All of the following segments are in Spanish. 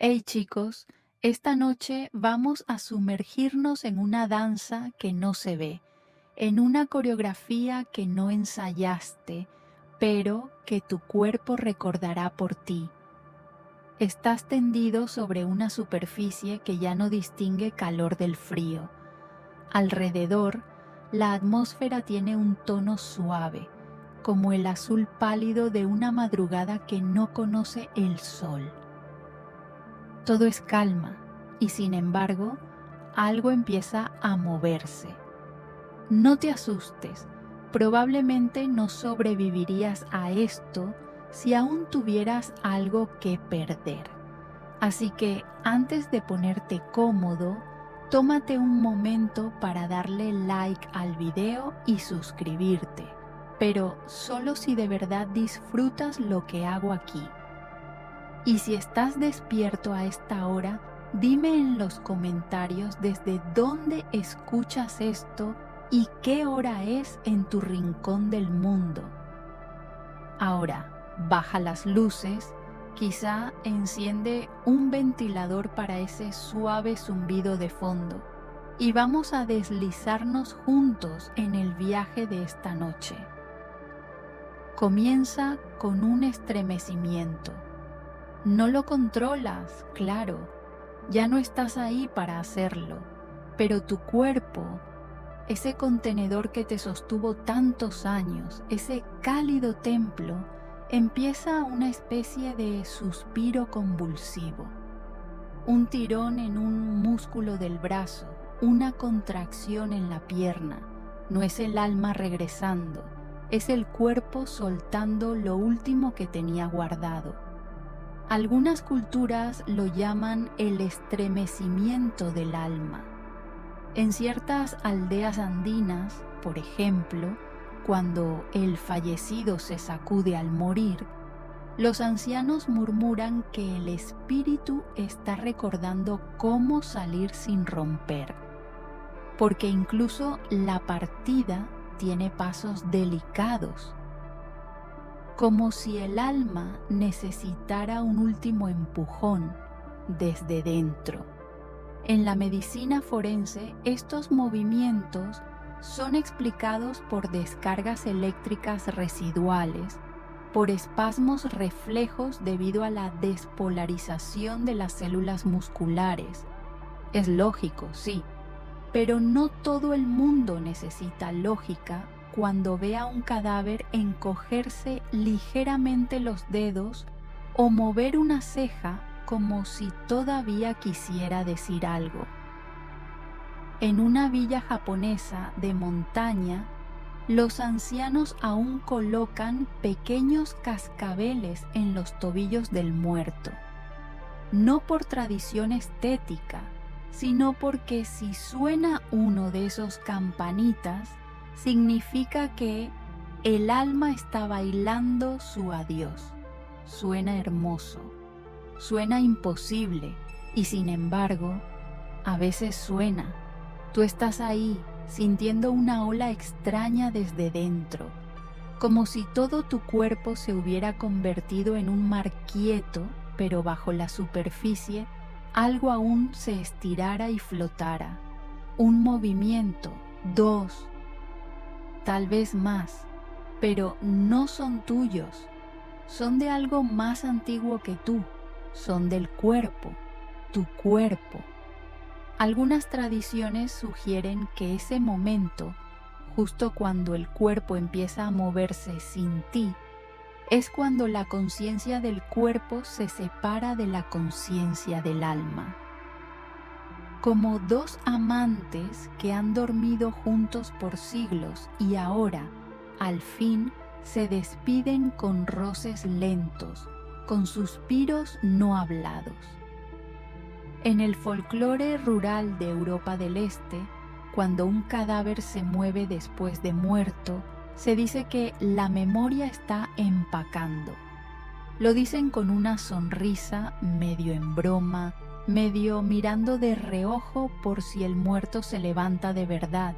Hey chicos, esta noche vamos a sumergirnos en una danza que no se ve, en una coreografía que no ensayaste, pero que tu cuerpo recordará por ti. Estás tendido sobre una superficie que ya no distingue calor del frío. Alrededor, la atmósfera tiene un tono suave, como el azul pálido de una madrugada que no conoce el sol. Todo es calma y sin embargo, algo empieza a moverse. No te asustes, probablemente no sobrevivirías a esto si aún tuvieras algo que perder. Así que antes de ponerte cómodo, tómate un momento para darle like al video y suscribirte, pero solo si de verdad disfrutas lo que hago aquí. Y si estás despierto a esta hora, dime en los comentarios desde dónde escuchas esto y qué hora es en tu rincón del mundo. Ahora, baja las luces, quizá enciende un ventilador para ese suave zumbido de fondo y vamos a deslizarnos juntos en el viaje de esta noche. Comienza con un estremecimiento. No lo controlas, claro, ya no estás ahí para hacerlo, pero tu cuerpo, ese contenedor que te sostuvo tantos años, ese cálido templo, empieza una especie de suspiro convulsivo, un tirón en un músculo del brazo, una contracción en la pierna. No es el alma regresando, es el cuerpo soltando lo último que tenía guardado. Algunas culturas lo llaman el estremecimiento del alma. En ciertas aldeas andinas, por ejemplo, cuando el fallecido se sacude al morir, los ancianos murmuran que el espíritu está recordando cómo salir sin romper, porque incluso la partida tiene pasos delicados, como si el alma necesitara un último empujón desde dentro. En la medicina forense, estos movimientos son explicados por descargas eléctricas residuales, por espasmos reflejos debido a la despolarización de las células musculares. Es lógico, sí, pero no todo el mundo necesita lógica cuando ve a un cadáver encogerse ligeramente los dedos o mover una ceja como si todavía quisiera decir algo. En una villa japonesa de montaña, los ancianos aún colocan pequeños cascabeles en los tobillos del muerto, no por tradición estética, sino porque si suena uno de esos campanitas, significa que el alma está bailando su adiós. Suena hermoso, suena imposible y sin embargo, a veces suena. Tú estás ahí sintiendo una ola extraña desde dentro, como si todo tu cuerpo se hubiera convertido en un mar quieto, pero bajo la superficie algo aún se estirara y flotara. Un movimiento, dos, tal vez más, pero no son tuyos, son de algo más antiguo que tú, son del cuerpo, tu cuerpo. Algunas tradiciones sugieren que ese momento, justo cuando el cuerpo empieza a moverse sin ti, es cuando la conciencia del cuerpo se separa de la conciencia del alma. Como dos amantes que han dormido juntos por siglos y ahora, al fin, se despiden con roces lentos, con suspiros no hablados. En el folclore rural de Europa del Este, cuando un cadáver se mueve después de muerto, se dice que la memoria está empacando. Lo dicen con una sonrisa medio en broma, medio mirando de reojo por si el muerto se levanta de verdad.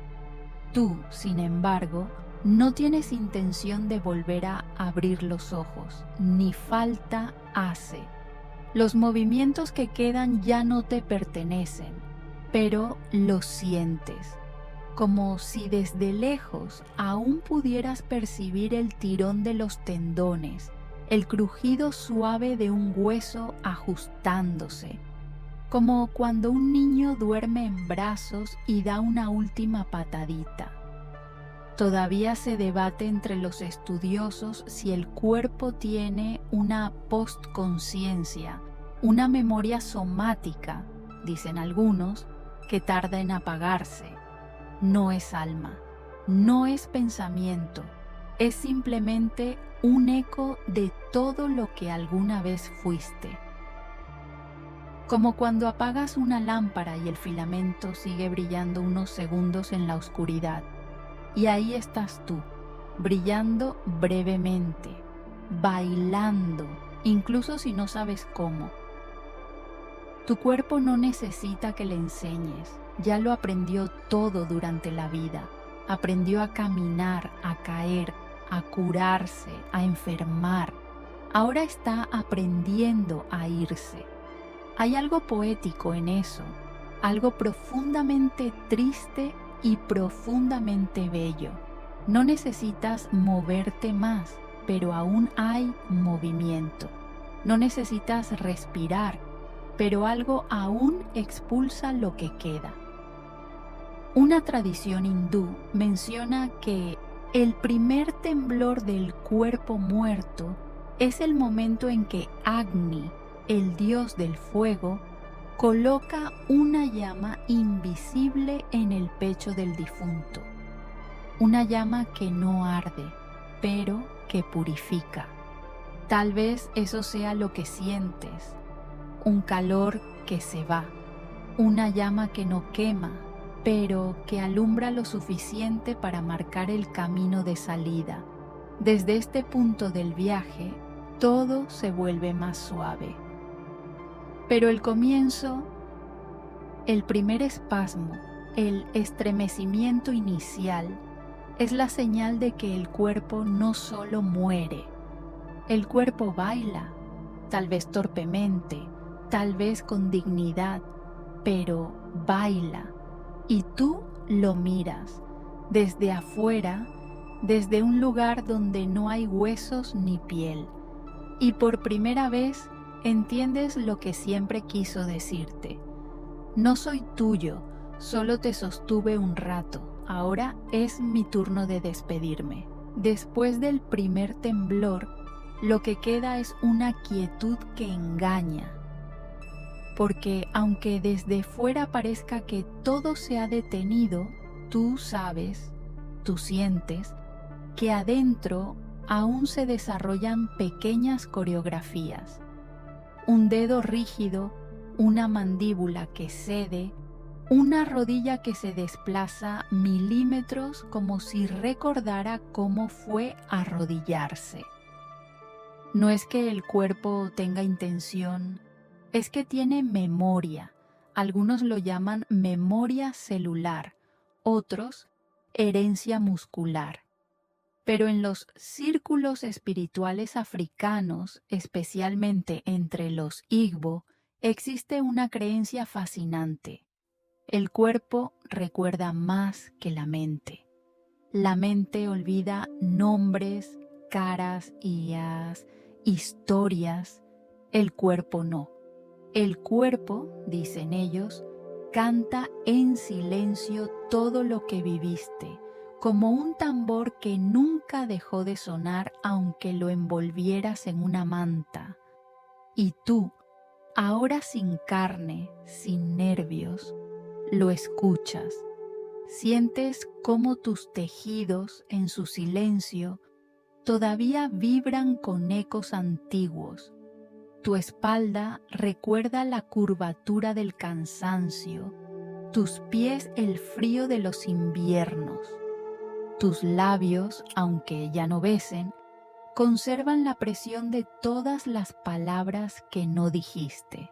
Tú, sin embargo, no tienes intención de volver a abrir los ojos, ni falta hace. Los movimientos que quedan ya no te pertenecen, pero los sientes, como si desde lejos aún pudieras percibir el tirón de los tendones, el crujido suave de un hueso ajustándose, como cuando un niño duerme en brazos y da una última patadita. Todavía se debate entre los estudiosos si el cuerpo tiene una postconciencia, una memoria somática, dicen algunos, que tarda en apagarse. No es alma, no es pensamiento, es simplemente un eco de todo lo que alguna vez fuiste. Como cuando apagas una lámpara y el filamento sigue brillando unos segundos en la oscuridad. Y ahí estás tú, brillando brevemente, bailando, incluso si no sabes cómo. Tu cuerpo no necesita que le enseñes, ya lo aprendió todo durante la vida. Aprendió a caminar, a caer, a curarse, a enfermar. Ahora está aprendiendo a irse. Hay algo poético en eso, algo profundamente triste y profundamente bello. No necesitas moverte más, pero aún hay movimiento. No necesitas respirar, pero algo aún expulsa lo que queda. Una tradición hindú menciona que el primer temblor del cuerpo muerto es el momento en que Agni, el dios del fuego, coloca una llama invisible en el pecho del difunto. Una llama que no arde, pero que purifica. Tal vez eso sea lo que sientes, un calor que se va, una llama que no quema, pero que alumbra lo suficiente para marcar el camino de salida. Desde este punto del viaje, todo se vuelve más suave. Pero el comienzo, el primer espasmo, el estremecimiento inicial, es la señal de que el cuerpo no solo muere. El cuerpo baila, tal vez torpemente, tal vez con dignidad, pero baila. Y tú lo miras desde afuera, desde un lugar donde no hay huesos ni piel. Y por primera vez entiendes lo que siempre quiso decirte. No soy tuyo, solo te sostuve un rato, ahora es mi turno de despedirme. Después del primer temblor, lo que queda es una quietud que engaña. Porque aunque desde fuera parezca que todo se ha detenido, tú sabes, tú sientes, que adentro aún se desarrollan pequeñas coreografías. Un dedo rígido, una mandíbula que cede, una rodilla que se desplaza milímetros como si recordara cómo fue arrodillarse. No es que el cuerpo tenga intención, es que tiene memoria. Algunos lo llaman memoria celular, otros herencia muscular. Pero en los círculos espirituales africanos, especialmente entre los Igbo, existe una creencia fascinante. El cuerpo recuerda más que la mente. La mente olvida nombres, caras, historias. El cuerpo no. El cuerpo, dicen ellos, canta en silencio todo lo que viviste, como un tambor que nunca dejó de sonar aunque lo envolvieras en una manta. Y tú, ahora sin carne, sin nervios, lo escuchas. Sientes cómo tus tejidos, en su silencio, todavía vibran con ecos antiguos. Tu espalda recuerda la curvatura del cansancio, tus pies el frío de los inviernos. Tus labios, aunque ya no besen, conservan la presión de todas las palabras que no dijiste.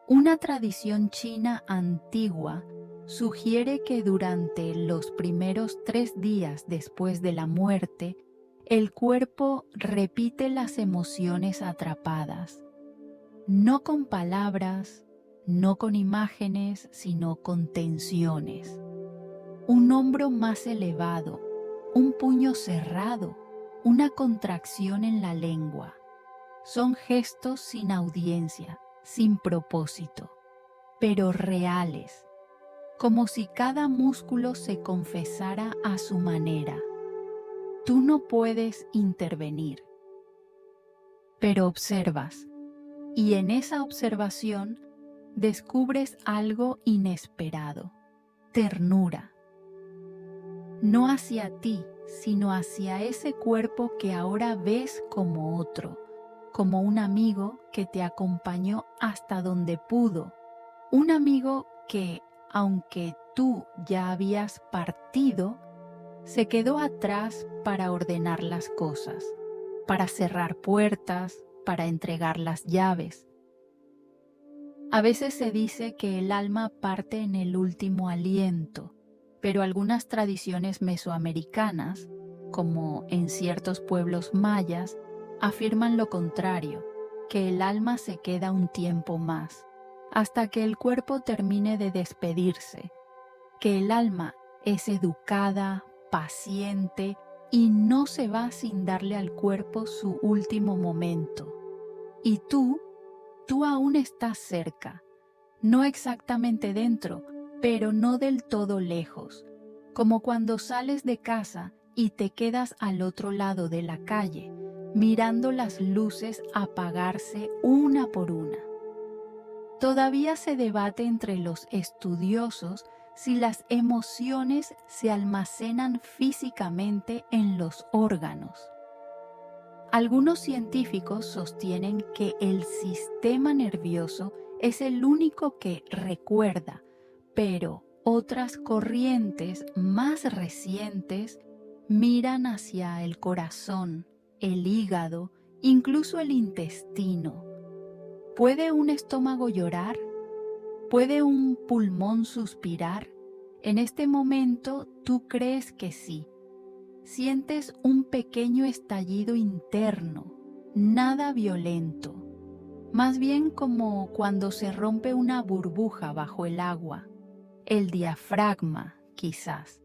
Una tradición china antigua sugiere que durante los primeros 3 días después de la muerte, el cuerpo repite las emociones atrapadas. no con palabras, no con imágenes, sino con tensiones. Un hombro más elevado, un puño cerrado, una contracción en la lengua. Son gestos sin audiencia, sin propósito, pero reales, como si cada músculo se confesara a su manera. Tú no puedes intervenir, pero observas, y en esa observación descubres algo inesperado: ternura. No hacia ti, sino hacia ese cuerpo que ahora ves como otro, como un amigo que te acompañó hasta donde pudo, un amigo que, aunque tú ya habías partido, se quedó atrás para ordenar las cosas, para cerrar puertas, para entregar las llaves. A veces se dice que el alma parte en el último aliento, pero algunas tradiciones mesoamericanas, como en ciertos pueblos mayas, afirman lo contrario, que el alma se queda un tiempo más, hasta que el cuerpo termine de despedirse, que el alma es educada, paciente y no se va sin darle al cuerpo su último momento. Y tú aún estás cerca, no exactamente dentro, pero no del todo lejos, como cuando sales de casa y te quedas al otro lado de la calle, mirando las luces apagarse una por una. Todavía se debate entre los estudiosos si las emociones se almacenan físicamente en los órganos. Algunos científicos sostienen que el sistema nervioso es el único que recuerda, pero otras corrientes más recientes miran hacia el corazón, el hígado, incluso el intestino. ¿Puede un estómago llorar? ¿Puede un pulmón suspirar? En este momento tú crees que sí. Sientes un pequeño estallido interno, nada violento, más bien como cuando se rompe una burbuja bajo el agua, el diafragma, quizás,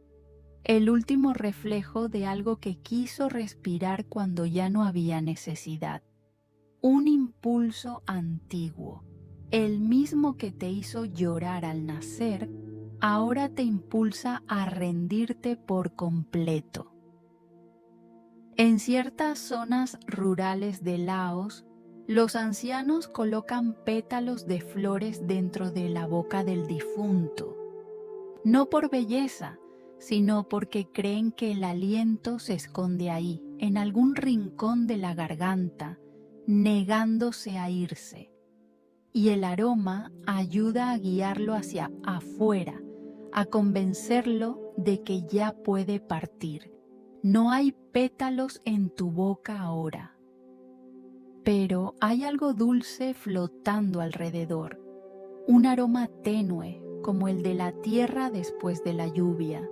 el último reflejo de algo que quiso respirar cuando ya no había necesidad. Un impulso antiguo, el mismo que te hizo llorar al nacer, ahora te impulsa a rendirte por completo. En ciertas zonas rurales de Laos, los ancianos colocan pétalos de flores dentro de la boca del difunto, no por belleza, sino porque creen que el aliento se esconde ahí, en algún rincón de la garganta, negándose a irse, y el aroma ayuda a guiarlo hacia afuera, a convencerlo de que ya puede partir. No hay pétalos en tu boca ahora, pero hay algo dulce flotando alrededor, un aroma tenue como el de la tierra después de la lluvia,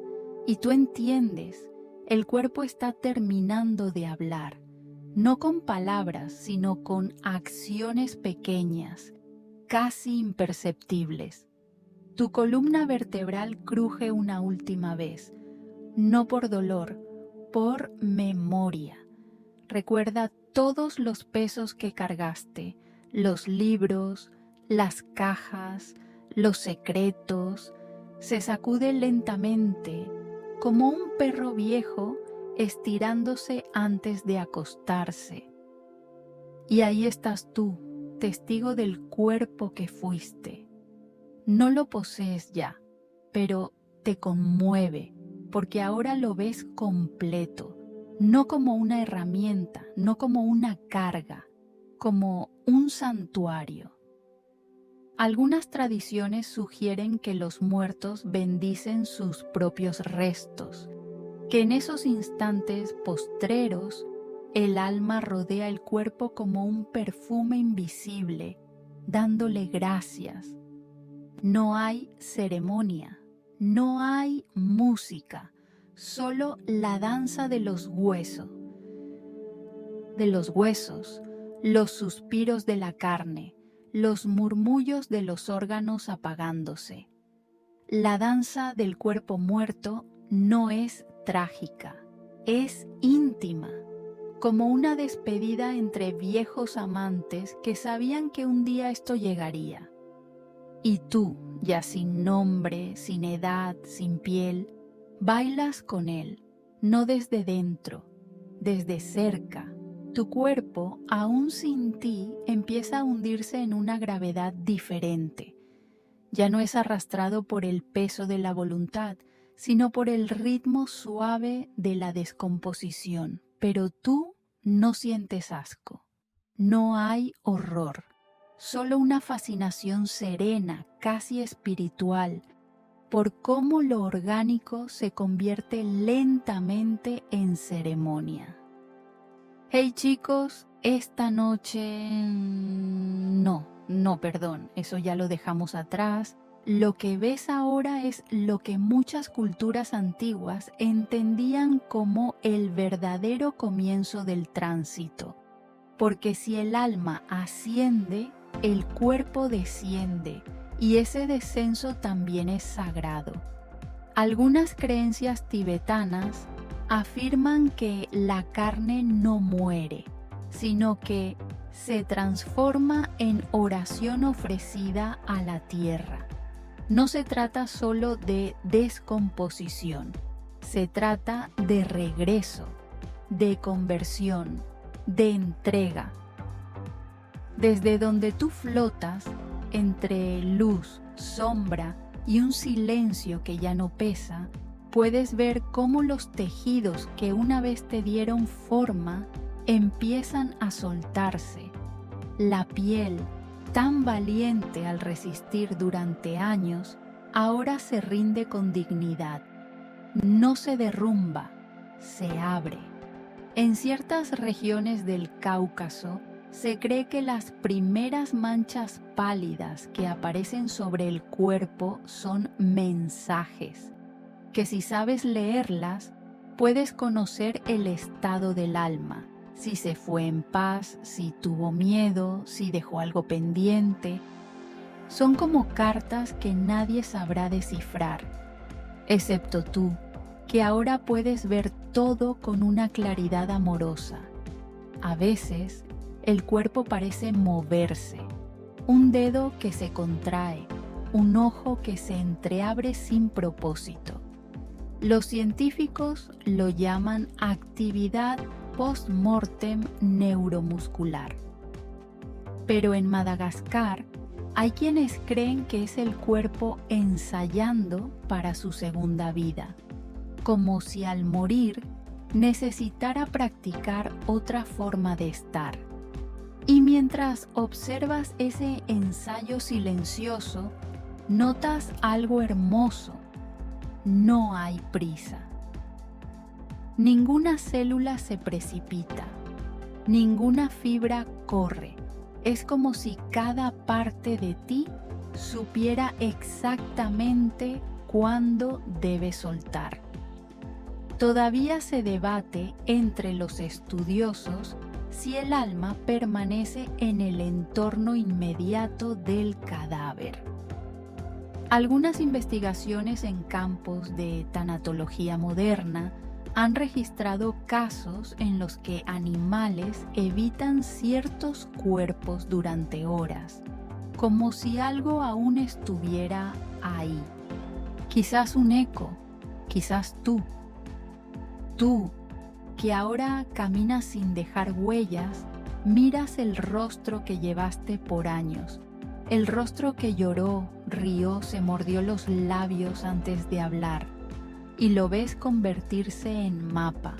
y tú entiendes, el cuerpo está terminando de hablar, no con palabras, sino con acciones pequeñas, casi imperceptibles. Tu columna vertebral cruje una última vez, no por dolor, por memoria. Recuerda todos los pesos que cargaste, los libros, las cajas, los secretos. Se sacude lentamente, como un perro viejo estirándose antes de acostarse. Y ahí estás tú, testigo del cuerpo que fuiste. No lo posees ya, pero te conmueve, porque ahora lo ves completo, no como una herramienta, no como una carga, como un santuario. Algunas tradiciones sugieren que los muertos bendicen sus propios restos, que en esos instantes postreros el alma rodea el cuerpo como un perfume invisible, dándole gracias. No hay ceremonia, no hay música, solo la danza de los huesos, los suspiros de la carne, los murmullos de los órganos apagándose. La danza del cuerpo muerto no es trágica, es íntima, como una despedida entre viejos amantes que sabían que un día esto llegaría. Y tú, ya sin nombre, sin edad, sin piel, bailas con él, no desde dentro, desde cerca. Tu cuerpo, aún sin ti, empieza a hundirse en una gravedad diferente. Ya no es arrastrado por el peso de la voluntad, sino por el ritmo suave de la descomposición. Pero tú no sientes asco, no hay horror, solo una fascinación serena, casi espiritual, por cómo lo orgánico se convierte lentamente en ceremonia. Hey chicos, esta noche... Perdón, eso ya lo dejamos atrás. Lo que ves ahora es lo que muchas culturas antiguas entendían como el verdadero comienzo del tránsito. Porque si el alma asciende, el cuerpo desciende, y ese descenso también es sagrado. Algunas creencias tibetanas afirman que la carne no muere, sino que se transforma en oración ofrecida a la tierra. No se trata solo de descomposición, se trata de regreso, de conversión, de entrega. Desde donde tú flotas, entre luz, sombra y un silencio que ya no pesa, puedes ver cómo los tejidos que una vez te dieron forma empiezan a soltarse. La piel, tan valiente al resistir durante años, ahora se rinde con dignidad. No se derrumba, se abre. En ciertas regiones del Cáucaso, se cree que las primeras manchas pálidas que aparecen sobre el cuerpo son mensajes, que si sabes leerlas, puedes conocer el estado del alma, si se fue en paz, si tuvo miedo, si dejó algo pendiente. Son como cartas que nadie sabrá descifrar, excepto tú, que ahora puedes ver todo con una claridad amorosa. A veces, el cuerpo parece moverse, un dedo que se contrae, un ojo que se entreabre sin propósito. Los científicos lo llaman actividad post-mortem neuromuscular. Pero en Madagascar hay quienes creen que es el cuerpo ensayando para su segunda vida, como si al morir necesitara practicar otra forma de estar. Y mientras observas ese ensayo silencioso, notas algo hermoso. No hay prisa. Ninguna célula se precipita, ninguna fibra corre. Es como si cada parte de ti supiera exactamente cuándo debe soltar. Todavía se debate entre los estudiosos si el alma permanece en el entorno inmediato del cadáver. Algunas investigaciones en campos de tanatología moderna han registrado casos en los que animales evitan ciertos cuerpos durante horas, como si algo aún estuviera ahí. Quizás un eco, quizás tú, que ahora caminas sin dejar huellas, miras el rostro que llevaste por años, el rostro que lloró, rió, se mordió los labios antes de hablar, y lo ves convertirse en mapa,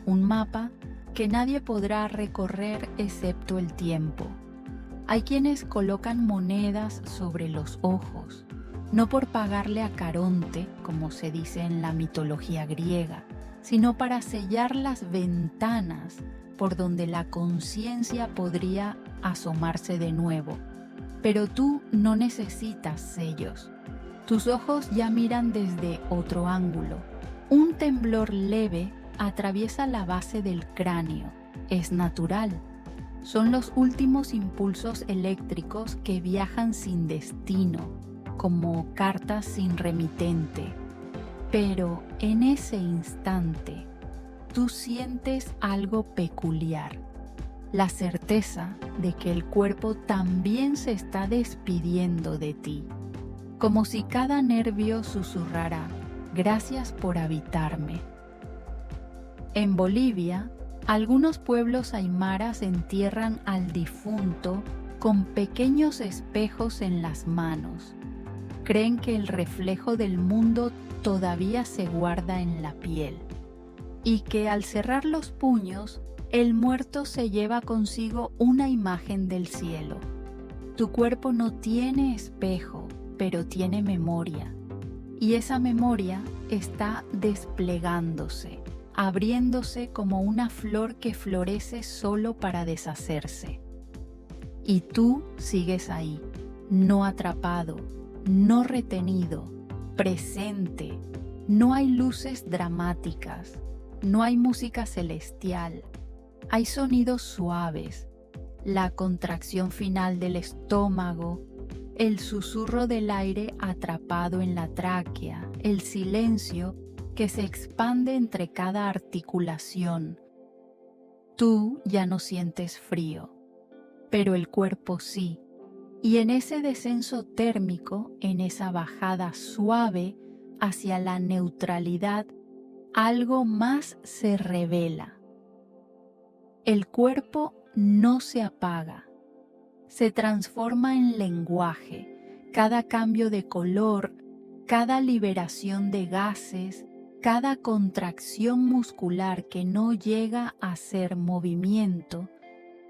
un mapa que nadie podrá recorrer excepto el tiempo. Hay quienes colocan monedas sobre los ojos, no por pagarle a Caronte, como se dice en la mitología griega, sino para sellar las ventanas por donde la conciencia podría asomarse de nuevo. Pero tú no necesitas sellos. Tus ojos ya miran desde otro ángulo. Un temblor leve atraviesa la base del cráneo. Es natural. Son los últimos impulsos eléctricos que viajan sin destino, como cartas sin remitente. Pero en ese instante, tú sientes algo peculiar, la certeza de que el cuerpo también se está despidiendo de ti, como si cada nervio susurrara: gracias por habitarme. En Bolivia, algunos pueblos aymaras entierran al difunto con pequeños espejos en las manos. Creen que el reflejo del mundo todavía se guarda en la piel y que al cerrar los puños, el muerto se lleva consigo una imagen del cielo. Tu cuerpo no tiene espejo, pero tiene memoria, y esa memoria está desplegándose, abriéndose como una flor que florece solo para deshacerse. Y tú sigues ahí, no atrapado, no retenido, presente. No hay luces dramáticas, no hay música celestial, hay sonidos suaves, la contracción final del estómago, el susurro del aire atrapado en la tráquea, el silencio que se expande entre cada articulación. Tú ya no sientes frío, pero el cuerpo sí, y en ese descenso térmico, en esa bajada suave hacia la neutralidad, algo más se revela. El cuerpo no se apaga, se transforma en lenguaje. Cada cambio de color, cada liberación de gases, cada contracción muscular que no llega a ser movimiento,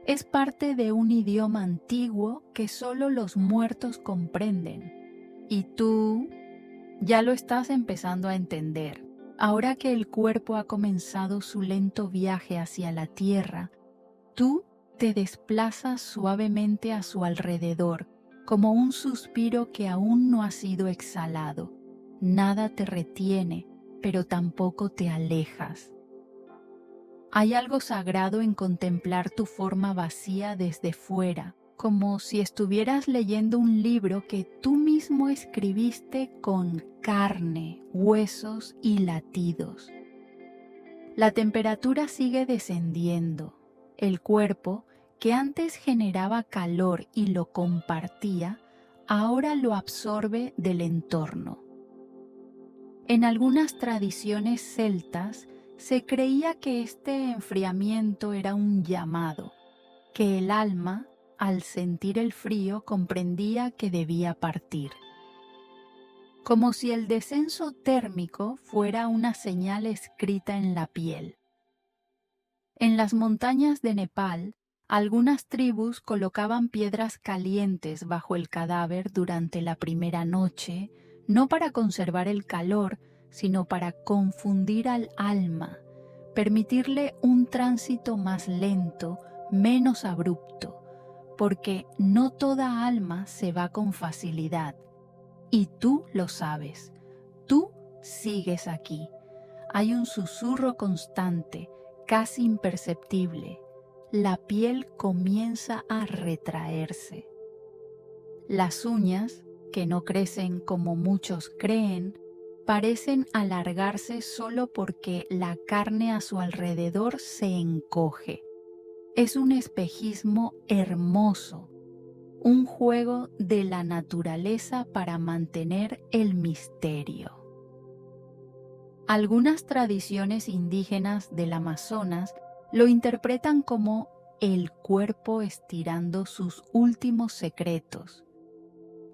es parte de un idioma antiguo que solo los muertos comprenden. Y tú ya lo estás empezando a entender. Ahora que el cuerpo ha comenzado su lento viaje hacia la tierra, tú te desplazas suavemente a su alrededor, como un suspiro que aún no ha sido exhalado. Nada te retiene, pero tampoco te alejas. Hay algo sagrado en contemplar tu forma vacía desde fuera, como si estuvieras leyendo un libro que tú mismo escribiste con carne, huesos y latidos. La temperatura sigue descendiendo. El cuerpo, que antes generaba calor y lo compartía, ahora lo absorbe del entorno. En algunas tradiciones celtas se creía que este enfriamiento era un llamado, que el alma, al sentir el frío, comprendía que debía partir. Como si el descenso térmico fuera una señal escrita en la piel. En las montañas de Nepal, algunas tribus colocaban piedras calientes bajo el cadáver durante la primera noche, no para conservar el calor, sino para confundir al alma, permitirle un tránsito más lento, menos abrupto, porque no toda alma se va con facilidad. Y tú lo sabes, tú sigues aquí. Hay un susurro constante, casi imperceptible. La piel comienza a retraerse. Las uñas, que no crecen como muchos creen, parecen alargarse solo porque la carne a su alrededor se encoge. Es un espejismo hermoso, un juego de la naturaleza para mantener el misterio. Algunas tradiciones indígenas del Amazonas lo interpretan como el cuerpo estirando sus últimos secretos.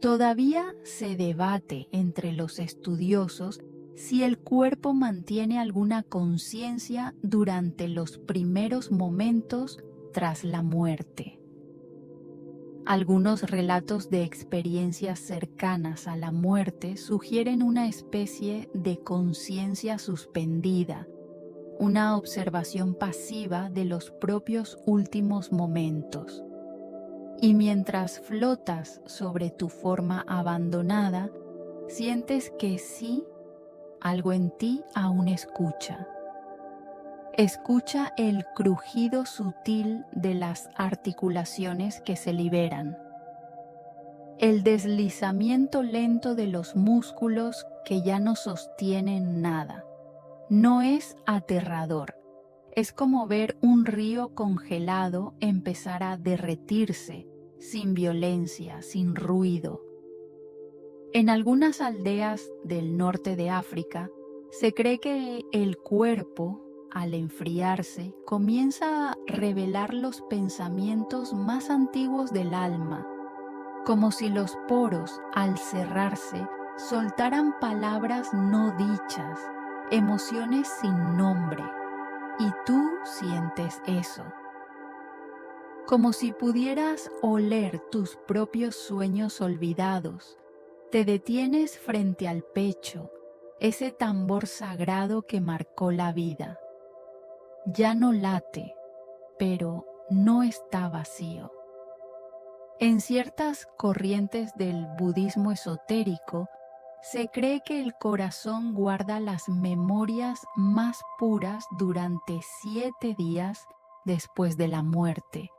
Todavía se debate entre los estudiosos si el cuerpo mantiene alguna conciencia durante los primeros momentos tras la muerte. Algunos relatos de experiencias cercanas a la muerte sugieren una especie de conciencia suspendida, una observación pasiva de los propios últimos momentos. Y mientras flotas sobre tu forma abandonada, sientes que sí, algo en ti aún escucha. Escucha el crujido sutil de las articulaciones que se liberan, el deslizamiento lento de los músculos que ya no sostienen nada. No es aterrador, es como ver un río congelado empezar a derretirse, sin violencia, sin ruido. En algunas aldeas del norte de África, se cree que el cuerpo, al enfriarse, comienza a revelar los pensamientos más antiguos del alma, como si los poros, al cerrarse, soltaran palabras no dichas, emociones sin nombre. Y tú sientes eso, como si pudieras oler tus propios sueños olvidados. Te detienes frente al pecho, ese tambor sagrado que marcó la vida. Ya no late, pero no está vacío. En ciertas corrientes del budismo esotérico, se cree que el corazón guarda las memorias más puras durante 7 días después de la muerte.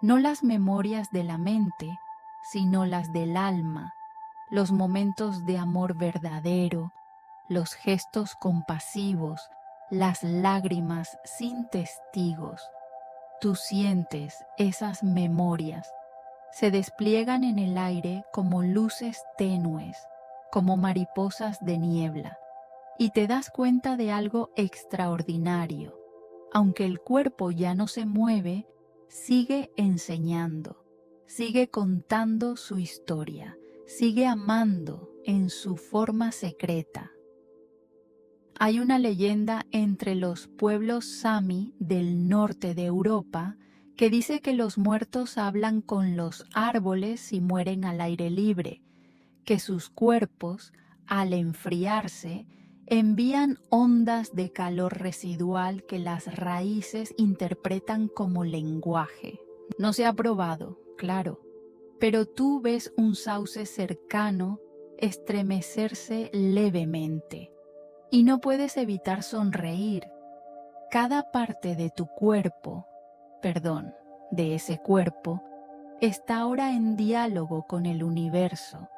No las memorias de la mente, sino las del alma, los momentos de amor verdadero, los gestos compasivos, las lágrimas sin testigos. Tú sientes esas memorias. Se despliegan en el aire como luces tenues, como mariposas de niebla, y te das cuenta de algo extraordinario. Aunque el cuerpo ya no se mueve, sigue enseñando, sigue contando su historia, sigue amando en su forma secreta. Hay una leyenda entre los pueblos Sami del norte de Europa que dice que los muertos hablan con los árboles y mueren al aire libre, que sus cuerpos, al enfriarse, envían ondas de calor residual que las raíces interpretan como lenguaje. No se ha probado, claro, pero tú ves un sauce cercano estremecerse levemente y no puedes evitar sonreír. Cada parte de tu cuerpo, de ese cuerpo, está ahora en diálogo con el universo.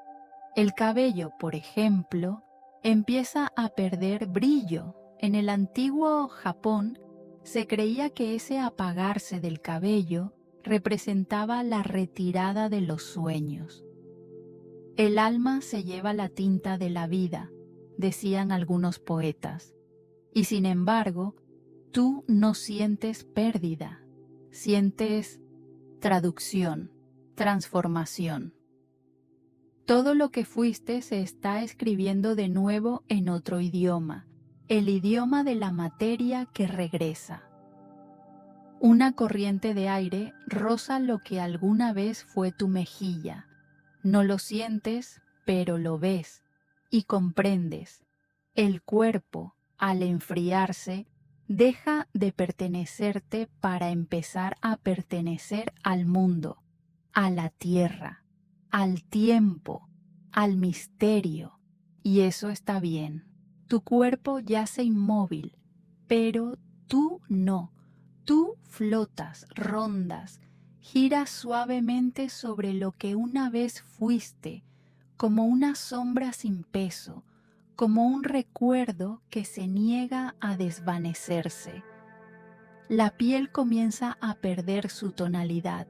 El cabello, por ejemplo, empieza a perder brillo. En el antiguo Japón se creía que ese apagarse del cabello representaba la retirada de los sueños. El alma se lleva la tinta de la vida, decían algunos poetas, y sin embargo, tú no sientes pérdida, sientes traducción, transformación. Todo lo que fuiste se está escribiendo de nuevo en otro idioma, el idioma de la materia que regresa. Una corriente de aire roza lo que alguna vez fue tu mejilla. No lo sientes, pero lo ves y comprendes. El cuerpo, al enfriarse, deja de pertenecerte para empezar a pertenecer al mundo, a la tierra, al tiempo, al misterio, y eso está bien. Tu cuerpo yace inmóvil, pero tú no. Tú flotas, rondas, giras suavemente sobre lo que una vez fuiste, como una sombra sin peso, como un recuerdo que se niega a desvanecerse. La piel comienza a perder su tonalidad.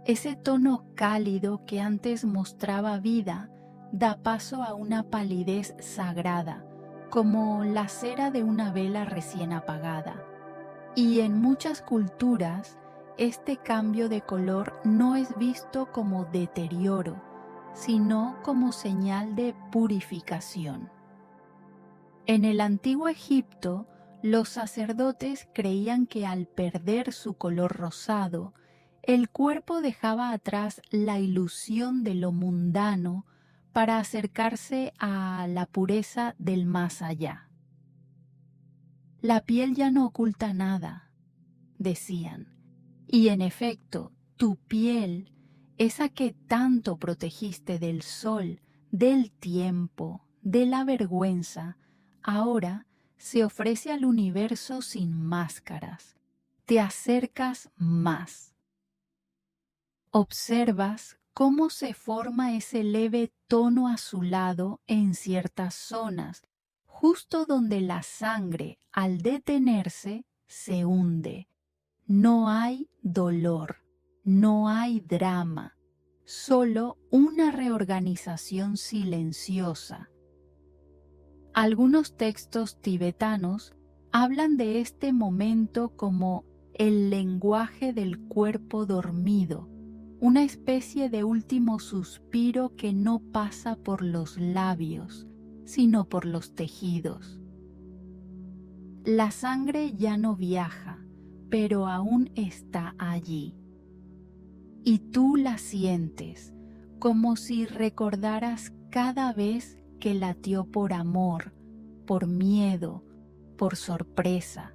Ese tono cálido que antes mostraba vida da paso a una palidez sagrada, como la cera de una vela recién apagada. Y en muchas culturas, este cambio de color no es visto como deterioro, sino como señal de purificación. En el antiguo Egipto, los sacerdotes creían que al perder su color rosado, el cuerpo dejaba atrás la ilusión de lo mundano para acercarse a la pureza del más allá. La piel ya no oculta nada, decían, y en efecto, tu piel, esa que tanto protegiste del sol, del tiempo, de la vergüenza, ahora se ofrece al universo sin máscaras. Te acercas más. Observas cómo se forma ese leve tono azulado en ciertas zonas, justo donde la sangre, al detenerse, se hunde. No hay dolor, no hay drama, solo una reorganización silenciosa. Algunos textos tibetanos hablan de este momento como el lenguaje del cuerpo dormido, una especie de último suspiro que no pasa por los labios, sino por los tejidos. La sangre ya no viaja, pero aún está allí. Y tú la sientes, como si recordaras cada vez que latió por amor, por miedo, por sorpresa.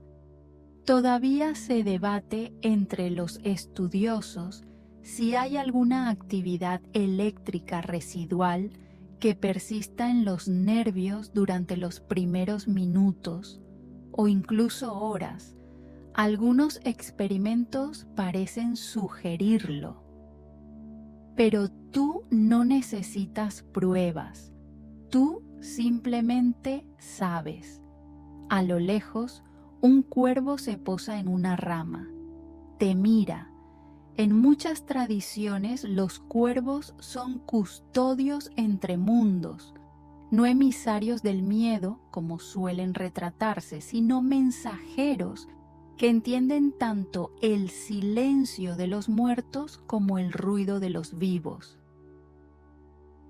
Todavía se debate entre los estudiosos si hay alguna actividad eléctrica residual que persista en los nervios durante los primeros minutos o incluso horas. Algunos experimentos parecen sugerirlo. Pero tú no necesitas pruebas. Tú simplemente sabes. A lo lejos, un cuervo se posa en una rama. Te mira. En muchas tradiciones, los cuervos son custodios entre mundos, no emisarios del miedo, como suelen retratarse, sino mensajeros que entienden tanto el silencio de los muertos como el ruido de los vivos.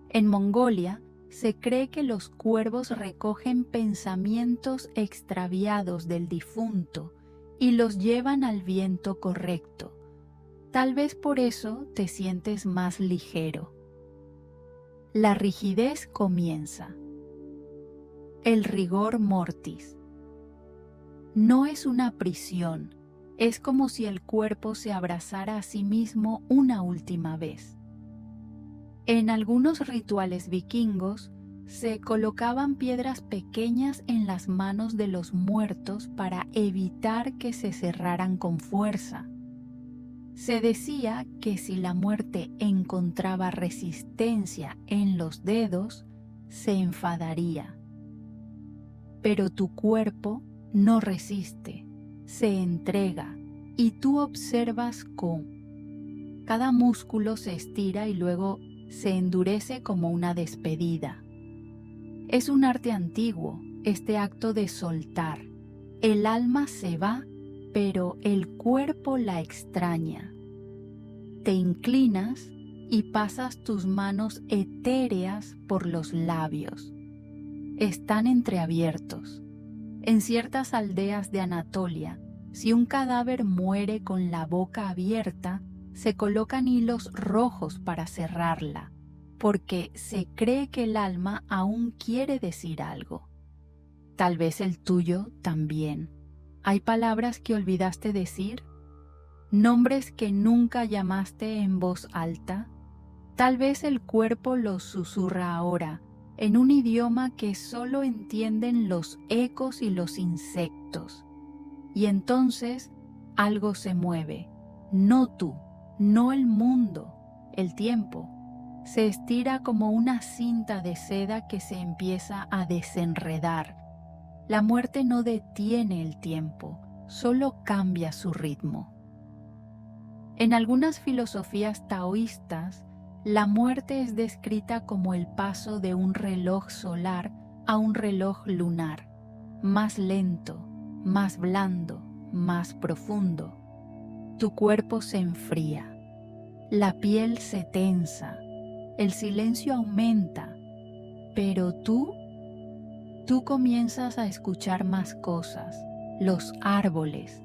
En Mongolia, se cree que los cuervos recogen pensamientos extraviados del difunto y los llevan al viento correcto. Tal vez por eso te sientes más ligero. La rigidez comienza. El rigor mortis. No es una prisión, es como si el cuerpo se abrazara a sí mismo una última vez. En algunos rituales vikingos se colocaban piedras pequeñas en las manos de los muertos para evitar que se cerraran con fuerza. Se decía que si la muerte encontraba resistencia en los dedos, se enfadaría. Pero tu cuerpo no resiste, se entrega y tú observas cómo cada músculo se estira y luego se endurece como una despedida. Es un arte antiguo, este acto de soltar. El alma se va, pero el cuerpo la extraña. Te inclinas y pasas tus manos etéreas por los labios. Están entreabiertos. En ciertas aldeas de Anatolia, si un cadáver muere con la boca abierta, se colocan hilos rojos para cerrarla, porque se cree que el alma aún quiere decir algo. Tal vez el tuyo también. ¿Hay palabras que olvidaste decir? ¿Nombres que nunca llamaste en voz alta? Tal vez el cuerpo los susurra ahora, en un idioma que solo entienden los ecos y los insectos. Y entonces algo se mueve, no tú, no el mundo, el tiempo. Se estira como una cinta de seda que se empieza a desenredar. La muerte no detiene el tiempo, solo cambia su ritmo. En algunas filosofías taoístas, la muerte es descrita como el paso de un reloj solar a un reloj lunar, más lento, más blando, más profundo. Tu cuerpo se enfría, la piel se tensa, el silencio aumenta, pero tú comienzas a escuchar más cosas, los árboles,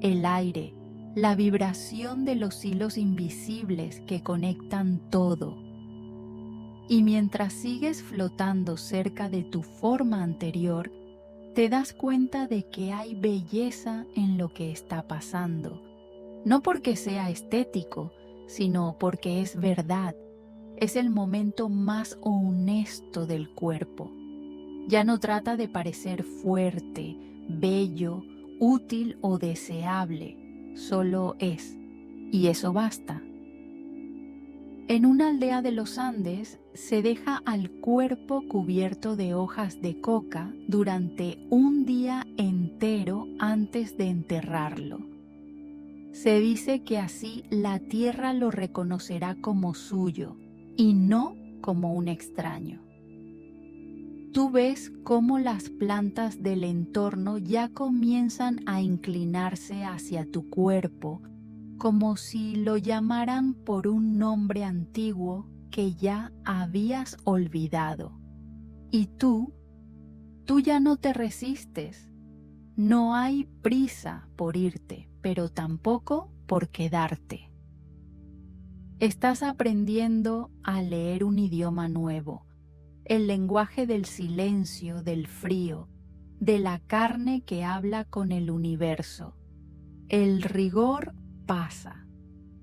el aire, la vibración de los hilos invisibles que conectan todo. Y mientras sigues flotando cerca de tu forma anterior, te das cuenta de que hay belleza en lo que está pasando. No porque sea estético, sino porque es verdad. Es el momento más honesto del cuerpo. Ya no trata de parecer fuerte, bello, útil o deseable, solo es, y eso basta. En una aldea de los Andes se deja al cuerpo cubierto de hojas de coca durante un día entero antes de enterrarlo. Se dice que así la tierra lo reconocerá como suyo y no como un extraño. Tú ves cómo las plantas del entorno ya comienzan a inclinarse hacia tu cuerpo, como si lo llamaran por un nombre antiguo que ya habías olvidado. Y tú ya no te resistes. No hay prisa por irte, pero tampoco por quedarte. Estás aprendiendo a leer un idioma nuevo, el lenguaje del silencio, del frío, de la carne que habla con el universo. El rigor pasa,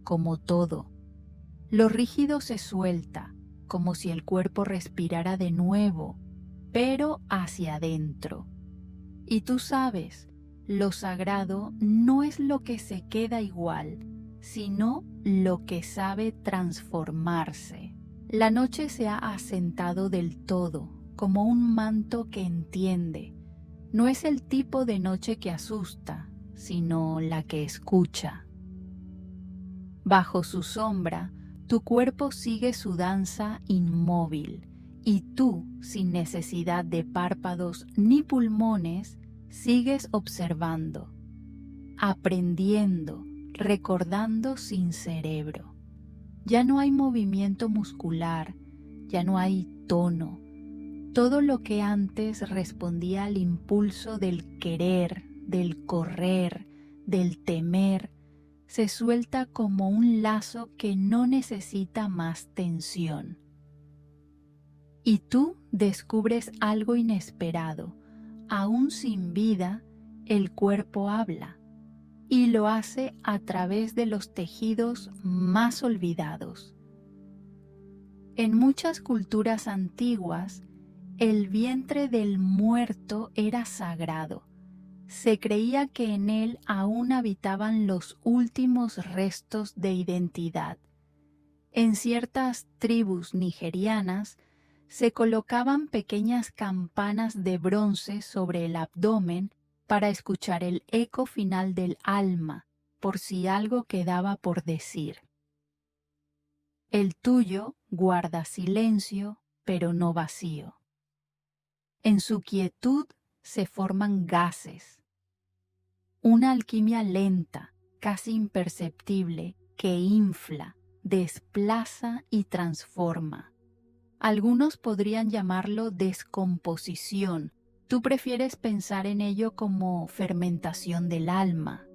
como todo. Lo rígido se suelta, como si el cuerpo respirara de nuevo, pero hacia adentro. Y tú sabes, lo sagrado no es lo que se queda igual, sino lo que sabe transformarse. La noche se ha asentado del todo, como un manto que entiende. No es el tipo de noche que asusta, sino la que escucha. Bajo su sombra, tu cuerpo sigue su danza inmóvil, y tú, sin necesidad de párpados ni pulmones, sigues observando, aprendiendo, recordando sin cerebro. Ya no hay movimiento muscular, ya no hay tono. Todo lo que antes respondía al impulso del querer, del correr, del temer, se suelta como un lazo que no necesita más tensión. Y tú descubres algo inesperado. Aún sin vida, el cuerpo habla, y lo hace a través de los tejidos más olvidados. En muchas culturas antiguas, el vientre del muerto era sagrado. Se creía que en él aún habitaban los últimos restos de identidad. En ciertas tribus nigerianas se colocaban pequeñas campanas de bronce sobre el abdomen para escuchar el eco final del alma, por si algo quedaba por decir. El tuyo guarda silencio, pero no vacío. En su quietud se forman gases. Una alquimia lenta, casi imperceptible, que infla, desplaza y transforma. Algunos podrían llamarlo descomposición. Tú prefieres pensar en ello como fermentación del alma.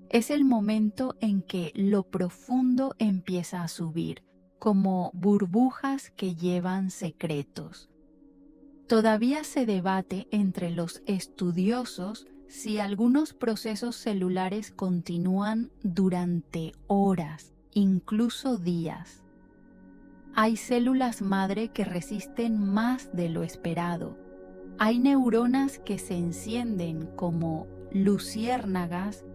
Es el momento en que lo profundo empieza a subir, como burbujas que llevan secretos. Todavía se debate entre los estudiosos si algunos procesos celulares continúan durante horas, incluso días. Hay células madre que resisten más de lo esperado. Hay neuronas que se encienden como luciérnagas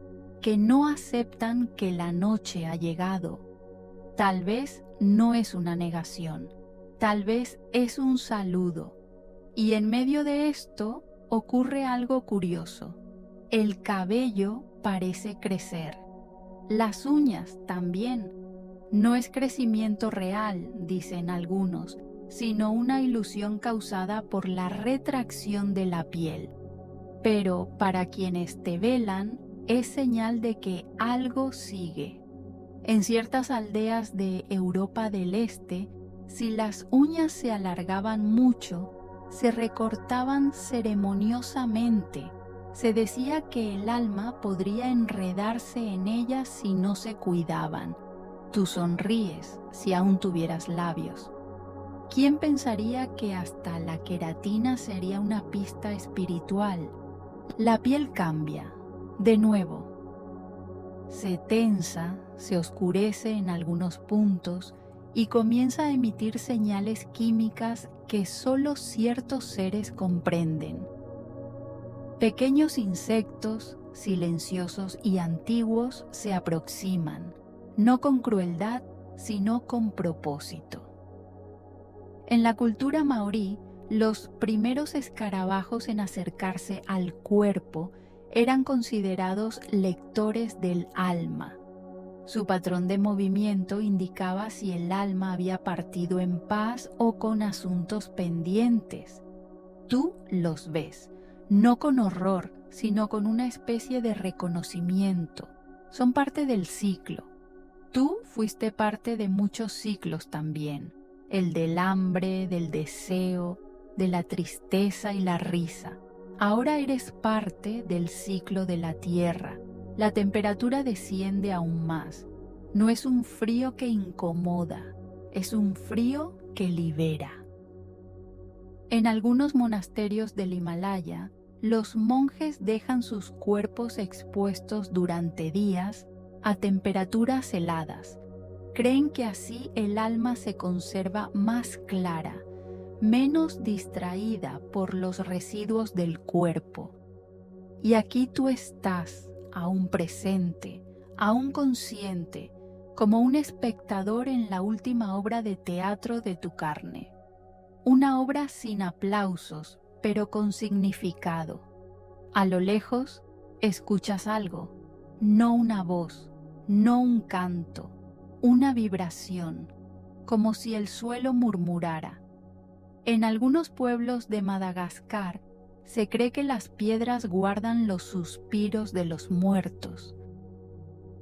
que no aceptan que la noche ha llegado. Tal vez no es una negación, tal vez es un saludo. Y en medio de esto ocurre algo curioso. El cabello parece crecer. Las uñas también. No es crecimiento real, dicen algunos, sino una ilusión causada por la retracción de la piel. Pero para quienes te velan, es señal de que algo sigue. En ciertas aldeas de Europa del Este, si las uñas se alargaban mucho, se recortaban ceremoniosamente. Se decía que el alma podría enredarse en ellas si no se cuidaban. Tú sonríes si aún tuvieras labios. ¿Quién pensaría que hasta la queratina sería una pista espiritual? La piel cambia, de nuevo. Se tensa, se oscurece en algunos puntos y comienza a emitir señales químicas que solo ciertos seres comprenden. Pequeños insectos, silenciosos y antiguos, se aproximan, no con crueldad, sino con propósito. En la cultura maorí, los primeros escarabajos en acercarse al cuerpo eran considerados lectores del alma. Su patrón de movimiento indicaba si el alma había partido en paz o con asuntos pendientes. Tú los ves, no con horror, sino con una especie de reconocimiento. Son parte del ciclo. Tú fuiste parte de muchos ciclos también, el del hambre, del deseo, de la tristeza y la risa. Ahora eres parte del ciclo de la tierra. La temperatura desciende aún más. No es un frío que incomoda, es un frío que libera. En algunos monasterios del Himalaya, los monjes dejan sus cuerpos expuestos durante días a temperaturas heladas. Creen que así el alma se conserva más clara, menos distraída por los residuos del cuerpo. Y aquí tú estás, aún presente, aún consciente, como un espectador en la última obra de teatro de tu carne. Una obra sin aplausos, pero con significado. A lo lejos, escuchas algo, no una voz, no un canto, una vibración, como si el suelo murmurara. En algunos pueblos de Madagascar, se cree que las piedras guardan los suspiros de los muertos.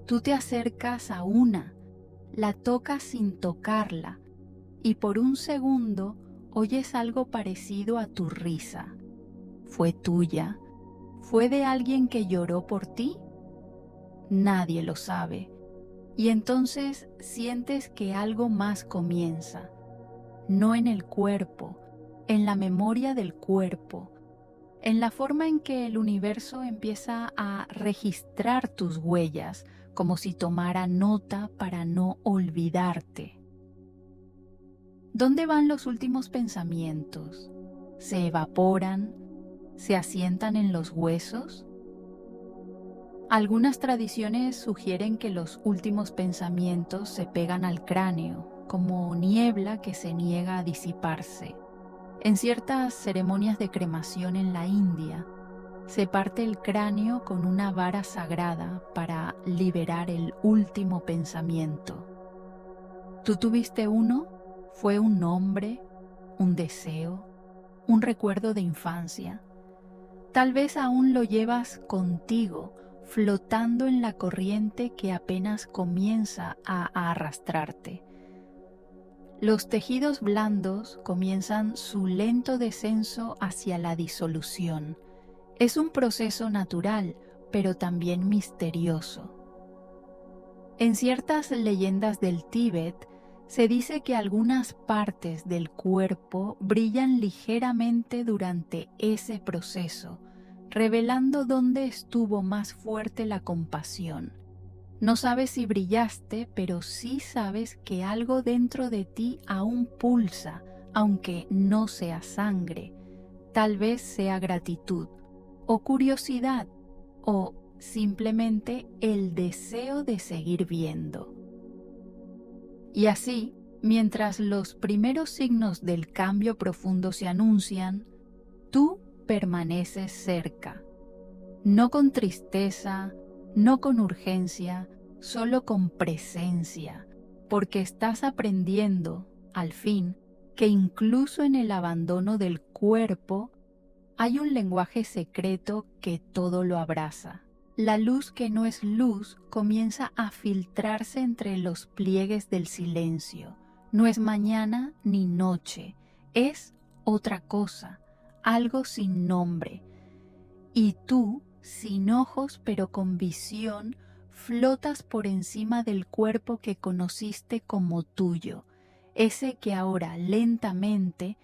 Tú te acercas a una, la tocas sin tocarla, y por un segundo oyes algo parecido a tu risa. ¿Fue tuya? ¿Fue de alguien que lloró por ti? Nadie lo sabe. Y entonces sientes que algo más comienza, no en el cuerpo, en la memoria del cuerpo, en la forma en que el universo empieza a registrar tus huellas, como si tomara nota para no olvidarte. ¿Dónde van los últimos pensamientos? ¿Se evaporan? ¿Se asientan en los huesos? Algunas tradiciones sugieren que los últimos pensamientos se pegan al cráneo, como niebla que se niega a disiparse. En ciertas ceremonias de cremación en la India, se parte el cráneo con una vara sagrada para liberar el último pensamiento. ¿Tú tuviste uno? ¿Fue un nombre, un deseo, un recuerdo de infancia? Tal vez aún lo llevas contigo, flotando en la corriente que apenas comienza a arrastrarte. Los tejidos blandos comienzan su lento descenso hacia la disolución. Es un proceso natural, pero también misterioso. En ciertas leyendas del Tíbet, se dice que algunas partes del cuerpo brillan ligeramente durante ese proceso, revelando dónde estuvo más fuerte la compasión. No sabes si brillaste, pero sí sabes que algo dentro de ti aún pulsa, aunque no sea sangre. Tal vez sea gratitud, o curiosidad, o simplemente el deseo de seguir viendo. Y así, mientras los primeros signos del cambio profundo se anuncian, tú permaneces cerca, no con tristeza, no con urgencia, solo con presencia, porque estás aprendiendo, al fin, que incluso en el abandono del cuerpo hay un lenguaje secreto que todo lo abraza. La luz que no es luz comienza a filtrarse entre los pliegues del silencio. No es mañana ni noche, es otra cosa, algo sin nombre. Y tú, sin ojos pero con visión, flotas por encima del cuerpo que conociste como tuyo, ese que ahora lentamente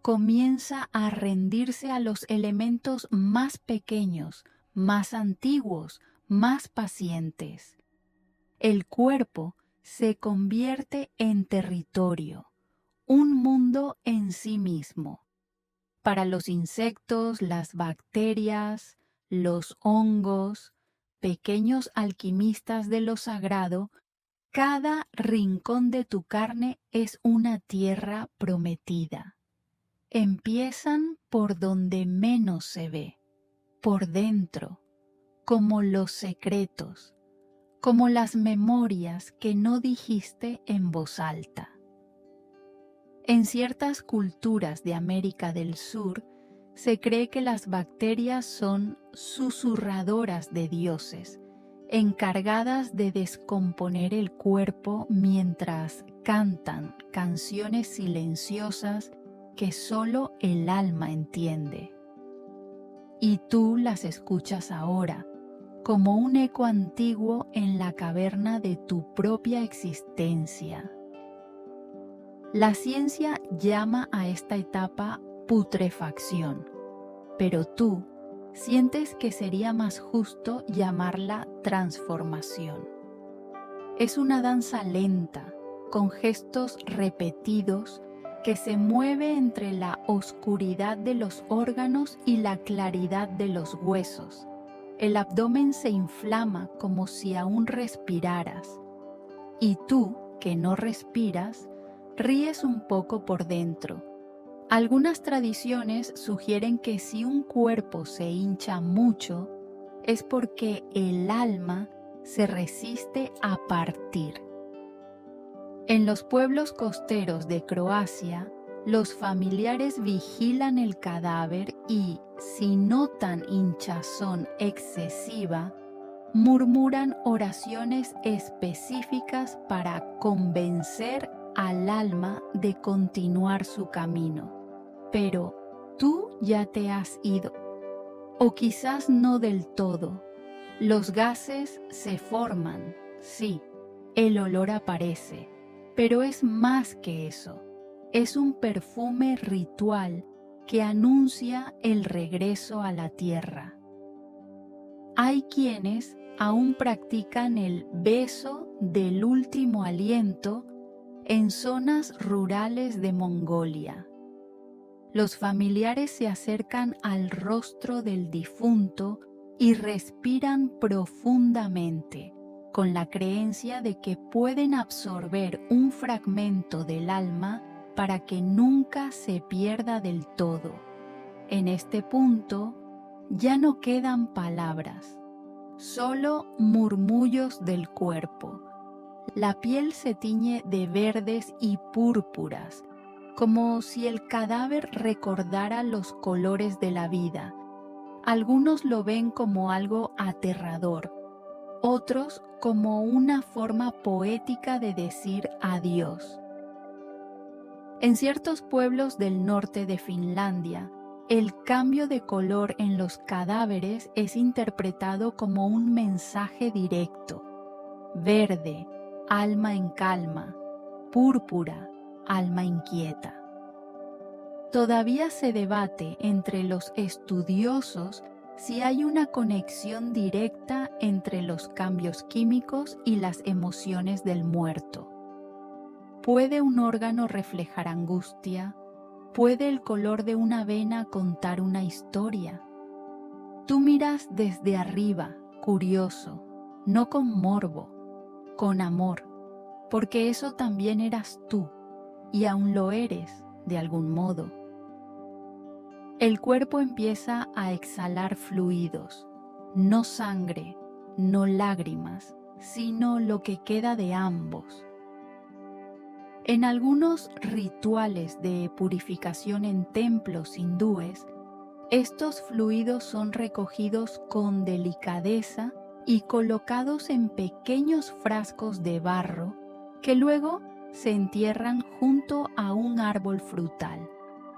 comienza a rendirse a los elementos más pequeños, más antiguos, más pacientes. El cuerpo se convierte en territorio, un mundo en sí mismo. Para los insectos, las bacterias, los hongos, pequeños alquimistas de lo sagrado, cada rincón de tu carne es una tierra prometida. Empiezan por donde menos se ve, por dentro, como los secretos, como las memorias que no dijiste en voz alta. En ciertas culturas de América del Sur, se cree que las bacterias son susurradoras de dioses, encargadas de descomponer el cuerpo mientras cantan canciones silenciosas que solo el alma entiende. Y tú las escuchas ahora, como un eco antiguo en la caverna de tu propia existencia. La ciencia llama a esta etapa putrefacción, pero tú sientes que sería más justo llamarla transformación. Es una danza lenta, con gestos repetidos, que se mueve entre la oscuridad de los órganos y la claridad de los huesos. El abdomen se inflama como si aún respiraras, y tú, que no respiras, ríes un poco por dentro. Algunas tradiciones sugieren que si un cuerpo se hincha mucho, es porque el alma se resiste a partir. En los pueblos costeros de Croacia, los familiares vigilan el cadáver y, si notan hinchazón excesiva, murmuran oraciones específicas para convencer al alma de continuar su camino. Pero tú ya te has ido, o quizás no del todo. Los gases se forman, sí, el olor aparece, pero es más que eso. Es un perfume ritual que anuncia el regreso a la tierra. Hay quienes aún practican el beso del último aliento en zonas rurales de Mongolia. Los familiares se acercan al rostro del difunto y respiran profundamente, con la creencia de que pueden absorber un fragmento del alma para que nunca se pierda del todo. En este punto ya no quedan palabras, solo murmullos del cuerpo. La piel se tiñe de verdes y púrpuras, como si el cadáver recordara los colores de la vida. Algunos lo ven como algo aterrador, otros como una forma poética de decir adiós. En ciertos pueblos del norte de Finlandia, el cambio de color en los cadáveres es interpretado como un mensaje directo. Verde, alma en calma; púrpura, alma inquieta. Todavía se debate entre los estudiosos si hay una conexión directa entre los cambios químicos y las emociones del muerto. ¿Puede un órgano reflejar angustia? ¿Puede el color de una vena contar una historia? Tú miras desde arriba, curioso, no con morbo, con amor, porque eso también eras tú, y aún lo eres, de algún modo. El cuerpo empieza a exhalar fluidos, no sangre, no lágrimas, sino lo que queda de ambos. En algunos rituales de purificación en templos hindúes, estos fluidos son recogidos con delicadeza y colocados en pequeños frascos de barro que luego se entierran junto a un árbol frutal.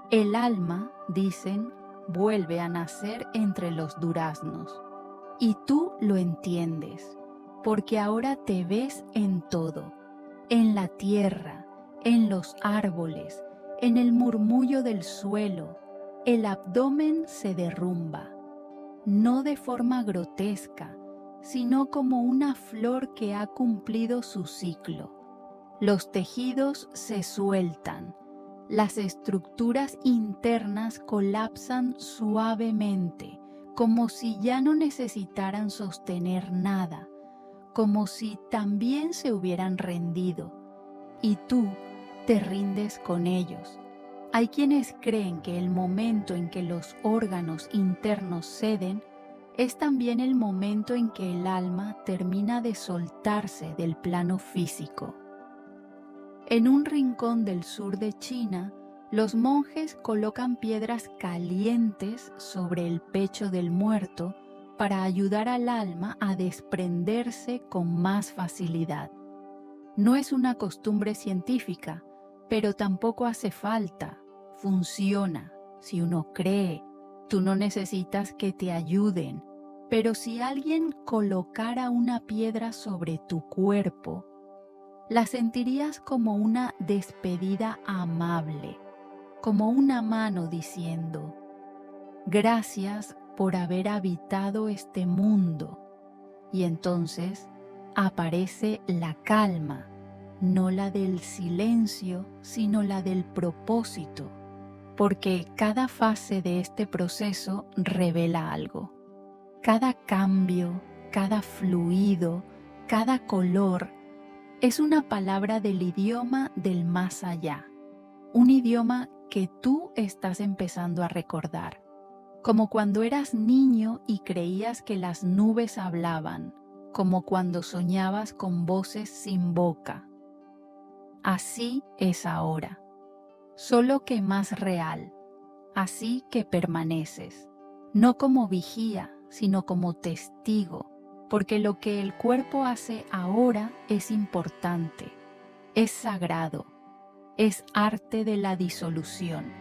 El alma, dicen, vuelve a nacer entre los duraznos. Y tú lo entiendes, porque ahora te ves en todo, en la tierra, en los árboles, en el murmullo del suelo. El abdomen se derrumba, no de forma grotesca, sino como una flor que ha cumplido su ciclo, Los tejidos se sueltan, las estructuras internas colapsan suavemente, como si ya no necesitaran sostener nada, como si también se hubieran rendido, y tú te rindes con ellos. Hay quienes creen que el momento en que los órganos internos ceden es también el momento en que el alma termina de soltarse del plano físico. En un rincón del sur de China, los monjes colocan piedras calientes sobre el pecho del muerto para ayudar al alma a desprenderse con más facilidad. No es una costumbre científica, pero tampoco hace falta. Funciona. Si uno cree, tú no necesitas que te ayuden. Pero si alguien colocara una piedra sobre tu cuerpo, la sentirías como una despedida amable, como una mano diciendo: gracias por haber habitado este mundo. Y entonces aparece la calma, no la del silencio, sino la del propósito, porque cada fase de este proceso revela algo. Cada cambio, cada fluido, cada color es una palabra del idioma del más allá, un idioma que tú estás empezando a recordar, como cuando eras niño y creías que las nubes hablaban, como cuando soñabas con voces sin boca. Así es ahora, solo que más real, así que permaneces, no como vigía, sino como testigo, porque lo que el cuerpo hace ahora es importante, es sagrado, es arte de la disolución,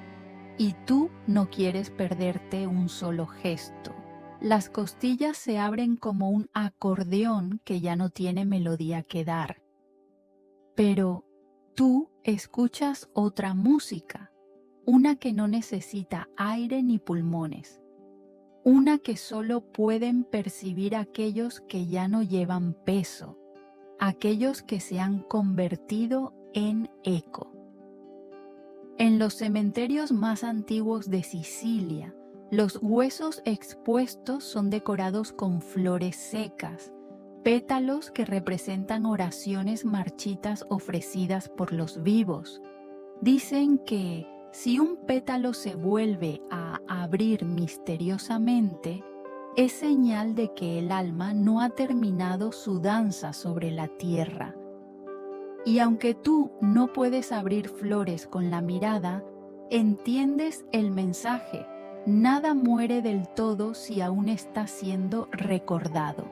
y tú no quieres perderte un solo gesto. Las costillas se abren como un acordeón que ya no tiene melodía que dar. Pero tú escuchas otra música, una que no necesita aire ni pulmones, una que solo pueden percibir aquellos que ya no llevan peso, aquellos que se han convertido en eco. En los cementerios más antiguos de Sicilia, los huesos expuestos son decorados con flores secas, pétalos que representan oraciones marchitas ofrecidas por los vivos. Dicen que si un pétalo se vuelve a abrir misteriosamente, es señal de que el alma no ha terminado su danza sobre la tierra. Y aunque tú no puedes abrir flores con la mirada, entiendes el mensaje. Nada muere del todo si aún está siendo recordado.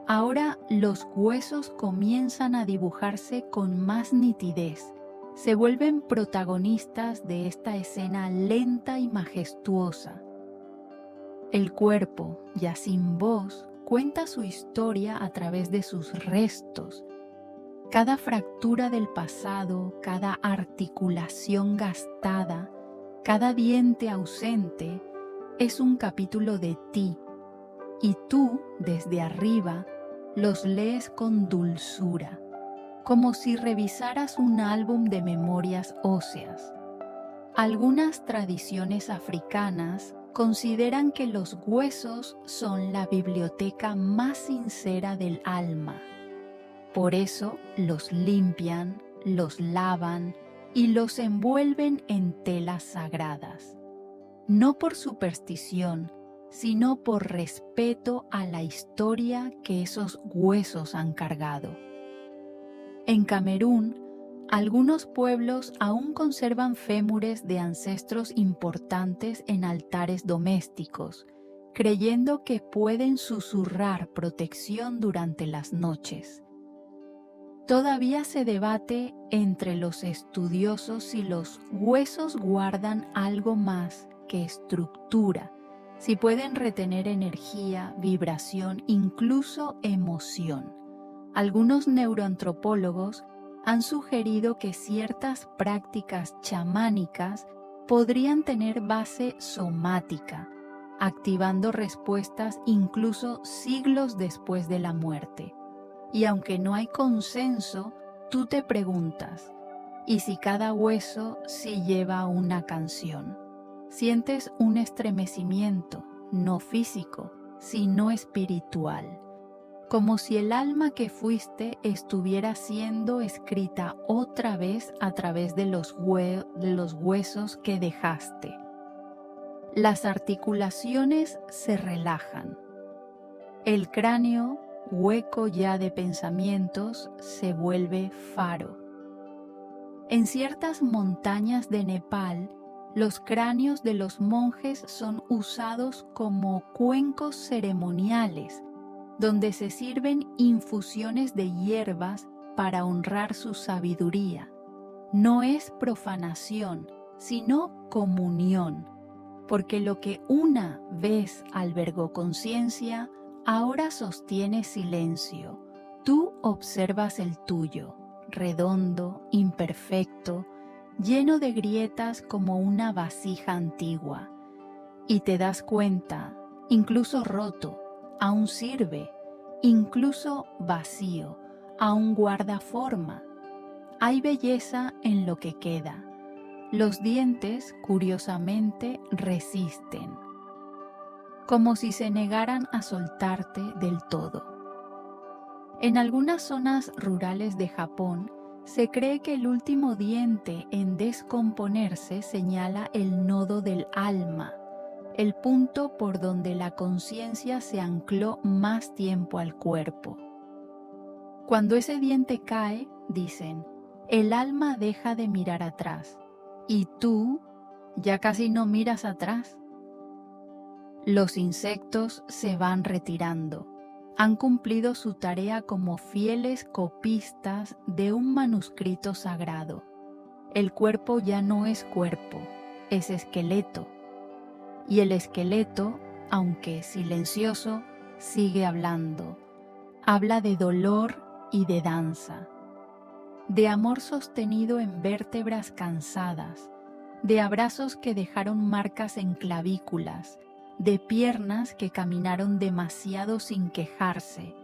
Ahora los huesos comienzan a dibujarse con más nitidez. Se vuelven protagonistas de esta escena lenta y majestuosa. El cuerpo, ya sin voz, cuenta su historia a través de sus restos. Cada fractura del pasado, cada articulación gastada, cada diente ausente es un capítulo de ti, y tú, desde arriba, los lees con dulzura, como si revisaras un álbum de memorias óseas. Algunas tradiciones africanas consideran que los huesos son la biblioteca más sincera del alma. Por eso los limpian, los lavan y los envuelven en telas sagradas. No por superstición, sino por respeto a la historia que esos huesos han cargado. En Camerún, algunos pueblos aún conservan fémures de ancestros importantes en altares domésticos, creyendo que pueden susurrar protección durante las noches. Todavía se debate entre los estudiosos si los huesos guardan algo más que estructura, si pueden retener energía, vibración, incluso emoción. Algunos neuroantropólogos han sugerido que ciertas prácticas chamánicas podrían tener base somática, activando respuestas incluso siglos después de la muerte. Y aunque no hay consenso, tú te preguntas, ¿y si cada hueso sí lleva una canción? Sientes un estremecimiento, no físico, sino espiritual, como si el alma que fuiste estuviera siendo escrita otra vez a través de los huesos que dejaste. Las articulaciones se relajan. El cráneo, hueco ya de pensamientos, se vuelve faro. En ciertas montañas de Nepal, los cráneos de los monjes son usados como cuencos ceremoniales, donde se sirven infusiones de hierbas para honrar su sabiduría. No es profanación, sino comunión, porque lo que una vez albergó conciencia, ahora sostiene silencio. Tú observas el tuyo, redondo, imperfecto, lleno de grietas como una vasija antigua, y te das cuenta, incluso roto, aún sirve, incluso vacío, aún guarda forma. Hay belleza en lo que queda. Los dientes, curiosamente, resisten, como si se negaran a soltarte del todo. En algunas zonas rurales de Japón, se cree que el último diente en descomponerse señala el nodo del alma, el punto por donde la conciencia se ancló más tiempo al cuerpo. Cuando ese diente cae, dicen, el alma deja de mirar atrás, y tú ya casi no miras atrás. Los insectos se van retirando. Han cumplido su tarea como fieles copistas de un manuscrito sagrado. El cuerpo ya no es cuerpo, es esqueleto. Y el esqueleto, aunque silencioso, sigue hablando. Habla de dolor y de danza, de amor sostenido en vértebras cansadas, de abrazos que dejaron marcas en clavículas, de piernas que caminaron demasiado sin quejarse,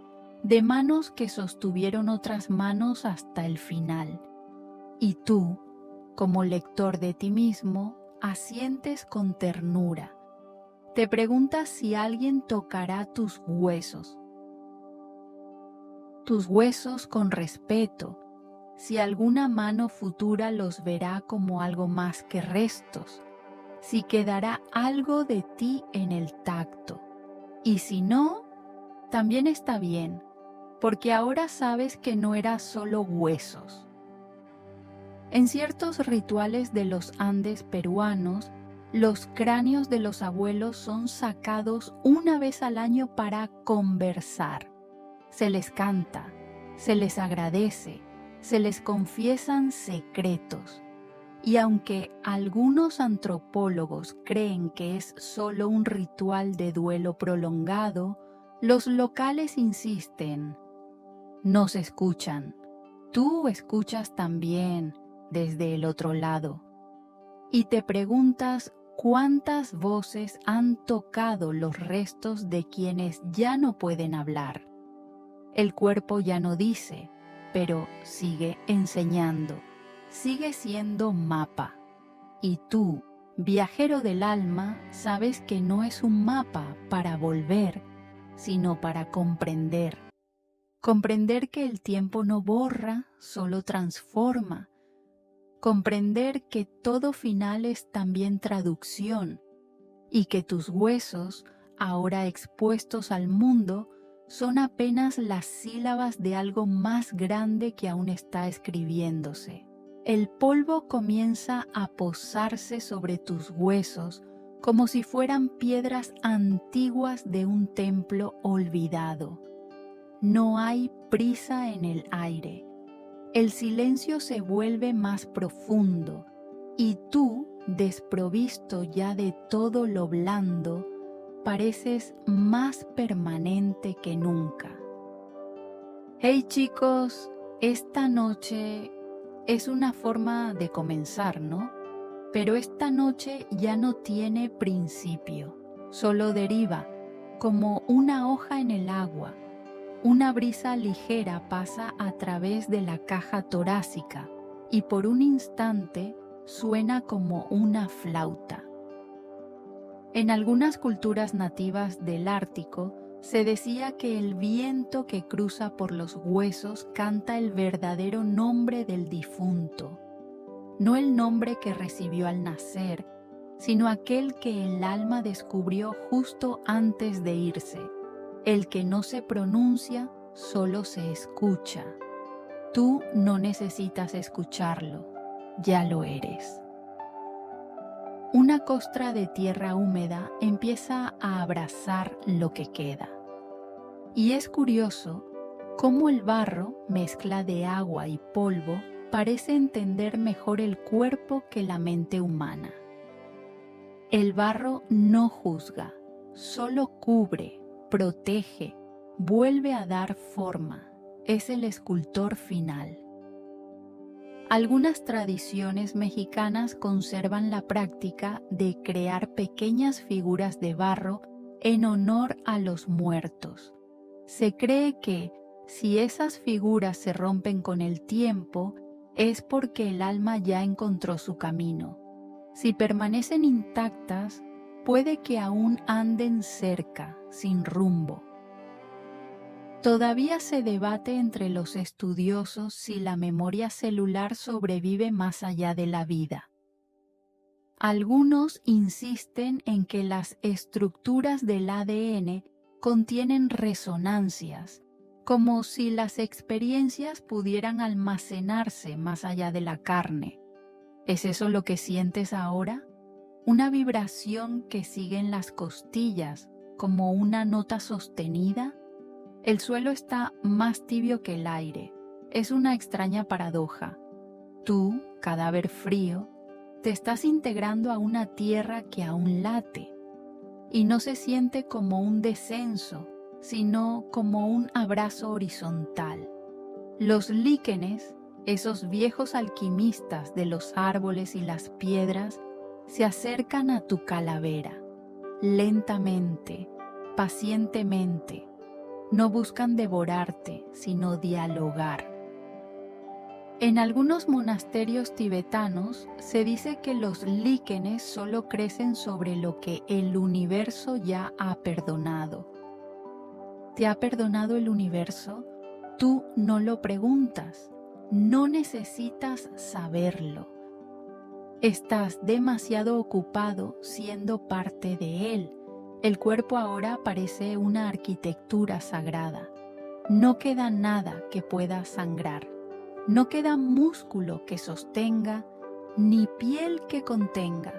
de manos que sostuvieron otras manos hasta el final. Y tú, como lector de ti mismo, asientes con ternura. Te preguntas si alguien tocará tus huesos con respeto, si alguna mano futura los verá como algo más que restos, si quedará algo de ti en el tacto. Y si no, también está bien, porque ahora sabes que no era solo huesos. En ciertos rituales de los Andes peruanos, los cráneos de los abuelos son sacados una vez al año para conversar. Se les canta, se les agradece, se les confiesan secretos. Y aunque algunos antropólogos creen que es solo un ritual de duelo prolongado, los locales insisten. Nos escuchan. Tú escuchas también desde el otro lado. Y te preguntas cuántas voces han tocado los restos de quienes ya no pueden hablar. El cuerpo ya no dice, pero sigue enseñando. Sigue siendo mapa. Y tú, viajero del alma, sabes que no es un mapa para volver, sino para comprender. Comprender que el tiempo no borra, solo transforma. Comprender que todo final es también traducción y que tus huesos, ahora expuestos al mundo, son apenas las sílabas de algo más grande que aún está escribiéndose. El polvo comienza a posarse sobre tus huesos como si fueran piedras antiguas de un templo olvidado. No hay prisa en el aire. El silencio se vuelve más profundo y tú, desprovisto ya de todo lo blando, pareces más permanente que nunca. Hey chicos, esta noche es una forma de comenzar, ¿no? Pero esta noche ya no tiene principio, solo deriva, como una hoja en el agua, Una brisa ligera pasa a través de la caja torácica y por un instante suena como una flauta. En algunas culturas nativas del Ártico se decía que el viento que cruza por los huesos canta el verdadero nombre del difunto, no el nombre que recibió al nacer, sino aquel que el alma descubrió justo antes de irse, el que no se pronuncia, solo se escucha. Tú no necesitas escucharlo, ya lo eres. Una costra de tierra húmeda empieza a abrazar lo que queda. Y es curioso cómo el barro, mezcla de agua y polvo, parece entender mejor el cuerpo que la mente humana. El barro no juzga, solo cubre, protege, vuelve a dar forma. Es el escultor final. Algunas tradiciones mexicanas conservan la práctica de crear pequeñas figuras de barro en honor a los muertos. Se cree que, si esas figuras se rompen con el tiempo, es porque el alma ya encontró su camino. Si permanecen intactas, puede que aún anden cerca, sin rumbo. Todavía se debate entre los estudiosos si la memoria celular sobrevive más allá de la vida. Algunos insisten en que las estructuras del ADN contienen resonancias, como si las experiencias pudieran almacenarse más allá de la carne. ¿Es eso lo que sientes ahora? ¿Una vibración que sigue en las costillas, como una nota sostenida? El suelo está más tibio que el aire. Es una extraña paradoja. Tú, cadáver frío, te estás integrando a una tierra que aún late, y no se siente como un descenso, sino como un abrazo horizontal. Los líquenes, esos viejos alquimistas de los árboles y las piedras, se acercan a tu calavera, lentamente, pacientemente. No buscan devorarte, sino dialogar. En algunos monasterios tibetanos se dice que los líquenes solo crecen sobre lo que el universo ya ha perdonado. ¿Te ha perdonado el universo? Tú no lo preguntas, no necesitas saberlo. Estás demasiado ocupado siendo parte de él. El cuerpo ahora parece una arquitectura sagrada. No queda nada que pueda sangrar. No queda músculo que sostenga, ni piel que contenga.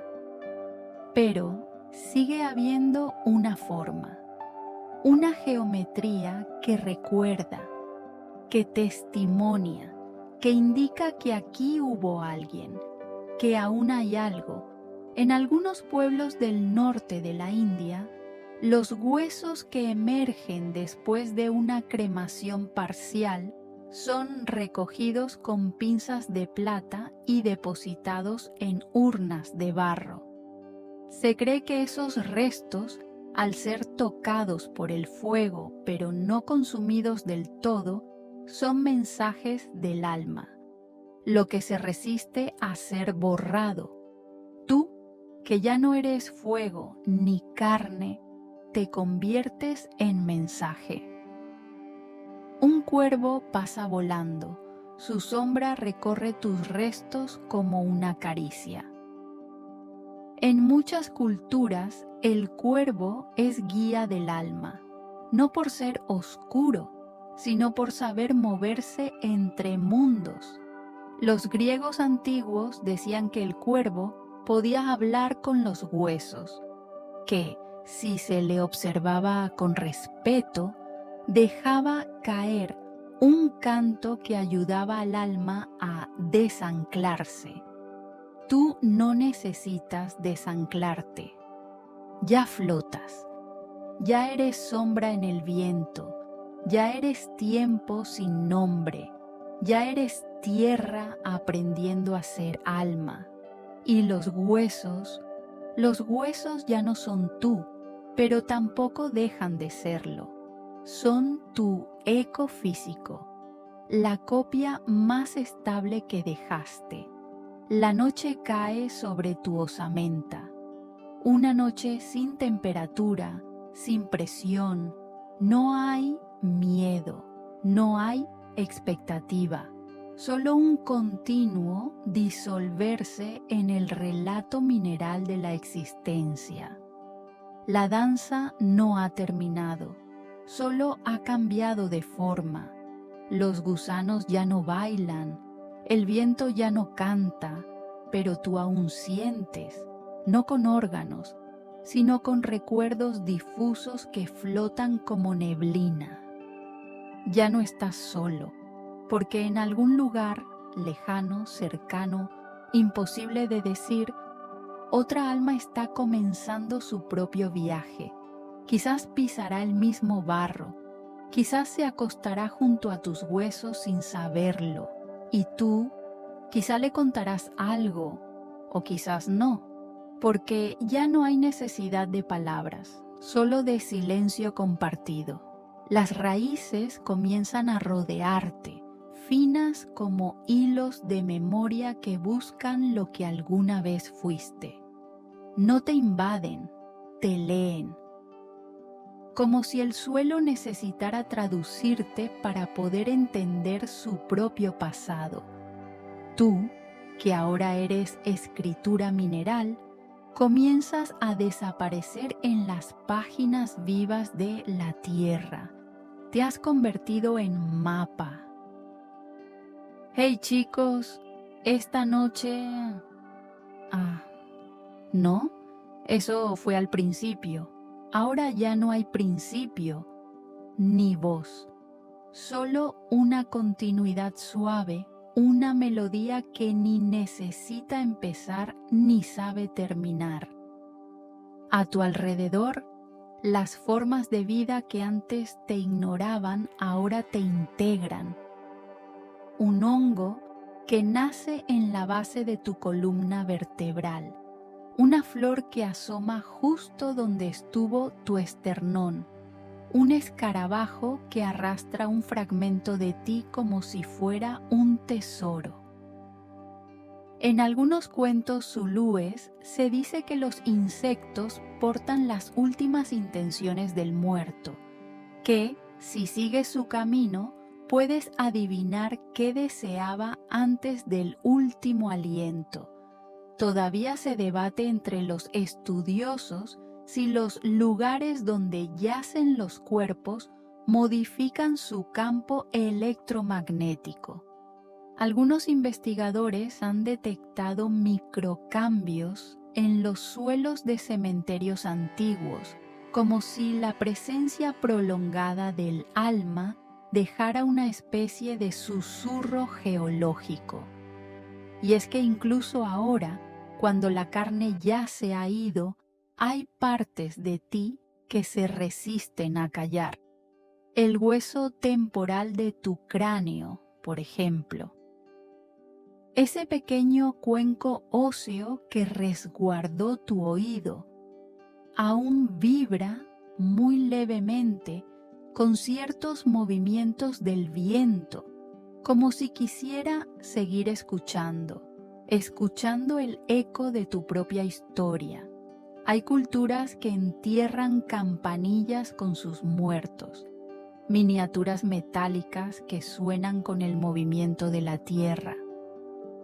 Pero sigue habiendo una forma, una geometría que recuerda, que testimonia, que indica que aquí hubo alguien, que aún hay algo. En algunos pueblos del norte de la India, los huesos que emergen después de una cremación parcial son recogidos con pinzas de plata y depositados en urnas de barro. Se cree que esos restos, al ser tocados por el fuego pero no consumidos del todo, son mensajes del alma, lo que se resiste a ser borrado. Tú, que ya no eres fuego ni carne, te conviertes en mensaje. Un cuervo pasa volando, su sombra recorre tus restos como una caricia. En muchas culturas, el cuervo es guía del alma, no por ser oscuro, sino por saber moverse entre mundos. Los griegos antiguos decían que el cuervo podía hablar con los huesos, que, si se le observaba con respeto, dejaba caer un canto que ayudaba al alma a desanclarse. Tú no necesitas desanclarte. Ya flotas, ya eres sombra en el viento, ya eres tiempo sin nombre, ya eres tierra aprendiendo a ser alma. Y los huesos ya no son tú, pero tampoco dejan de serlo. Son tu eco físico, la copia más estable que dejaste. La noche cae sobre tu osamenta, una noche sin temperatura, sin presión. No hay miedo, no hay expectativa, solo un continuo disolverse en el relato mineral de la existencia. La danza no ha terminado, solo ha cambiado de forma. Los gusanos ya no bailan, el viento ya no canta, pero tú aún sientes, no con órganos, sino con recuerdos difusos que flotan como neblina. Ya no estás solo, porque en algún lugar lejano, cercano, imposible de decir, otra alma está comenzando su propio viaje. Quizás pisará el mismo barro, quizás se acostará junto a tus huesos sin saberlo, y tú quizá le contarás algo, o quizás no, porque ya no hay necesidad de palabras, solo de silencio compartido. Las raíces comienzan a rodearte, finas como hilos de memoria que buscan lo que alguna vez fuiste. No te invaden, te leen, como si el suelo necesitara traducirte para poder entender su propio pasado. Tú, que ahora eres escritura mineral, comienzas a desaparecer en las páginas vivas de la tierra. Te has convertido en mapa. Hey chicos, esta noche... no, eso fue al principio. Ahora ya no hay principio ni voz, solo una continuidad suave, una melodía que ni necesita empezar ni sabe terminar. A tu alrededor, las formas de vida que antes te ignoraban ahora te integran. Un hongo que nace en la base de tu columna vertebral, una flor que asoma justo donde estuvo tu esternón, un escarabajo que arrastra un fragmento de ti como si fuera un tesoro. En algunos cuentos zulúes se dice que los insectos portan las últimas intenciones del muerto, que, si sigues su camino, puedes adivinar qué deseaba antes del último aliento. Todavía se debate entre los estudiosos si los lugares donde yacen los cuerpos modifican su campo electromagnético. Algunos investigadores han detectado microcambios en los suelos de cementerios antiguos, como si la presencia prolongada del alma dejara una especie de susurro geológico. Y es que incluso ahora, cuando la carne ya se ha ido, hay partes de ti que se resisten a callar. El hueso temporal de tu cráneo, por ejemplo. Ese pequeño cuenco óseo que resguardó tu oído, aún vibra muy levemente con ciertos movimientos del viento, como si quisiera seguir escuchando el eco de tu propia historia. Hay culturas que entierran campanillas con sus muertos, miniaturas metálicas que suenan con el movimiento de la tierra.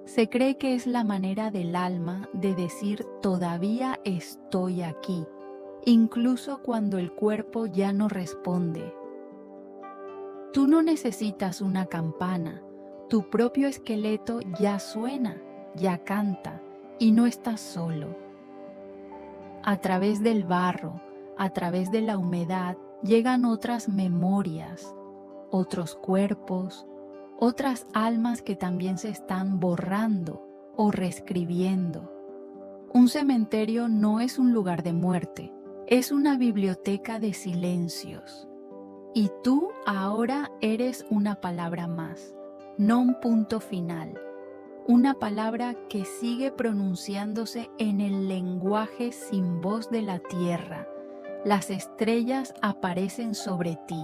Se cree que es la manera del alma de decir todavía estoy aquí, incluso cuando el cuerpo ya no responde. Tú no necesitas una campana, tu propio esqueleto ya suena, ya canta y no estás solo. A través del barro, a través de la humedad, llegan otras memorias, otros cuerpos, otras almas que también se están borrando o reescribiendo. Un cementerio no es un lugar de muerte, es una biblioteca de silencios. Y tú ahora eres una palabra más, no un punto final. Una palabra que sigue pronunciándose en el lenguaje sin voz de la tierra. Las estrellas aparecen sobre ti.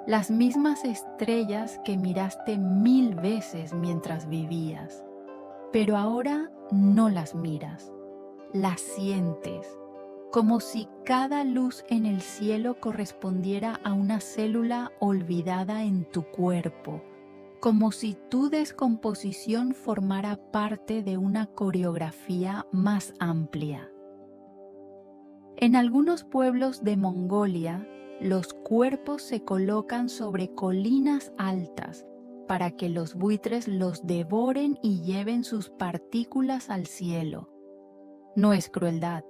las mismas estrellas que miraste 1000 veces mientras vivías, pero ahora no las miras, las sientes, como si cada luz en el cielo correspondiera a una célula olvidada en tu cuerpo, como si tu descomposición formara parte de una coreografía más amplia. En algunos pueblos de Mongolia, los cuerpos se colocan sobre colinas altas para que los buitres los devoren y lleven sus partículas al cielo. No es crueldad,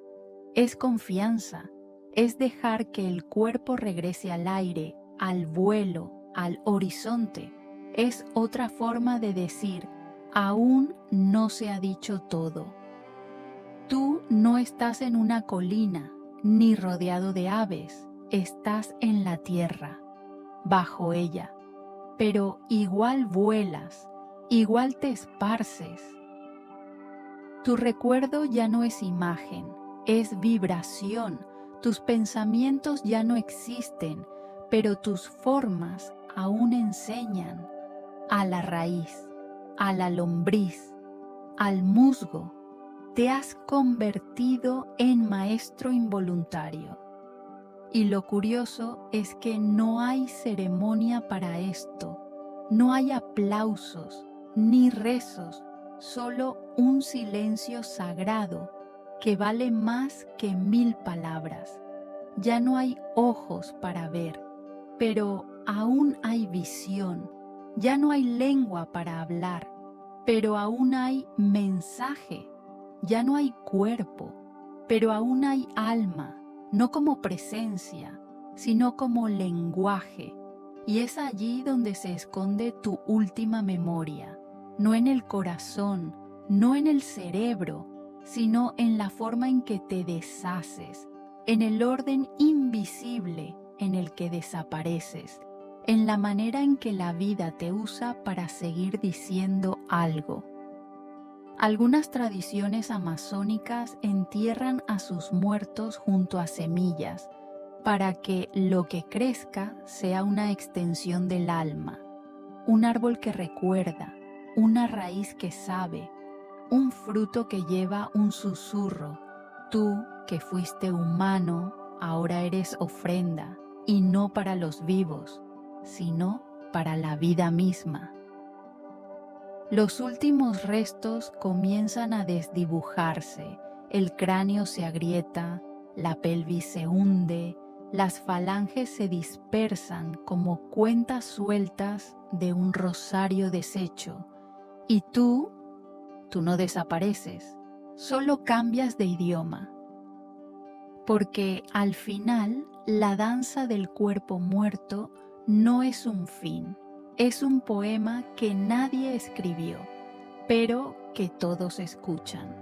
es confianza, es dejar que el cuerpo regrese al aire, al vuelo, al horizonte. Es otra forma de decir, aún no se ha dicho todo. Tú no estás en una colina, ni rodeado de aves, estás en la tierra, bajo ella, pero igual vuelas, igual te esparces. Tu recuerdo ya no es imagen, es vibración, tus pensamientos ya no existen, pero tus formas aún enseñan a la raíz, a la lombriz, al musgo. Te has convertido en maestro involuntario. Y lo curioso es que no hay ceremonia para esto, no hay aplausos ni rezos, solo un silencio sagrado que vale más que 1000 palabras. Ya no hay ojos para ver, pero aún hay visión. Ya no hay lengua para hablar, pero aún hay mensaje. Ya no hay cuerpo, pero aún hay alma, no como presencia, sino como lenguaje. Y es allí donde se esconde tu última memoria, no en el corazón, no en el cerebro, sino en la forma en que te deshaces, en el orden invisible en el que desapareces, en la manera en que la vida te usa para seguir diciendo algo. Algunas tradiciones amazónicas entierran a sus muertos junto a semillas para que lo que crezca sea una extensión del alma, un árbol que recuerda, una raíz que sabe, un fruto que lleva un susurro. Tú, que fuiste humano, ahora eres ofrenda, y no para los vivos, sino para la vida misma. Los últimos restos comienzan a desdibujarse, el cráneo se agrieta, la pelvis se hunde, las falanges se dispersan como cuentas sueltas de un rosario deshecho, y tú no desapareces, solo cambias de idioma. Porque al final, la danza del cuerpo muerto no es un fin. Es un poema que nadie escribió, pero que todos escuchan.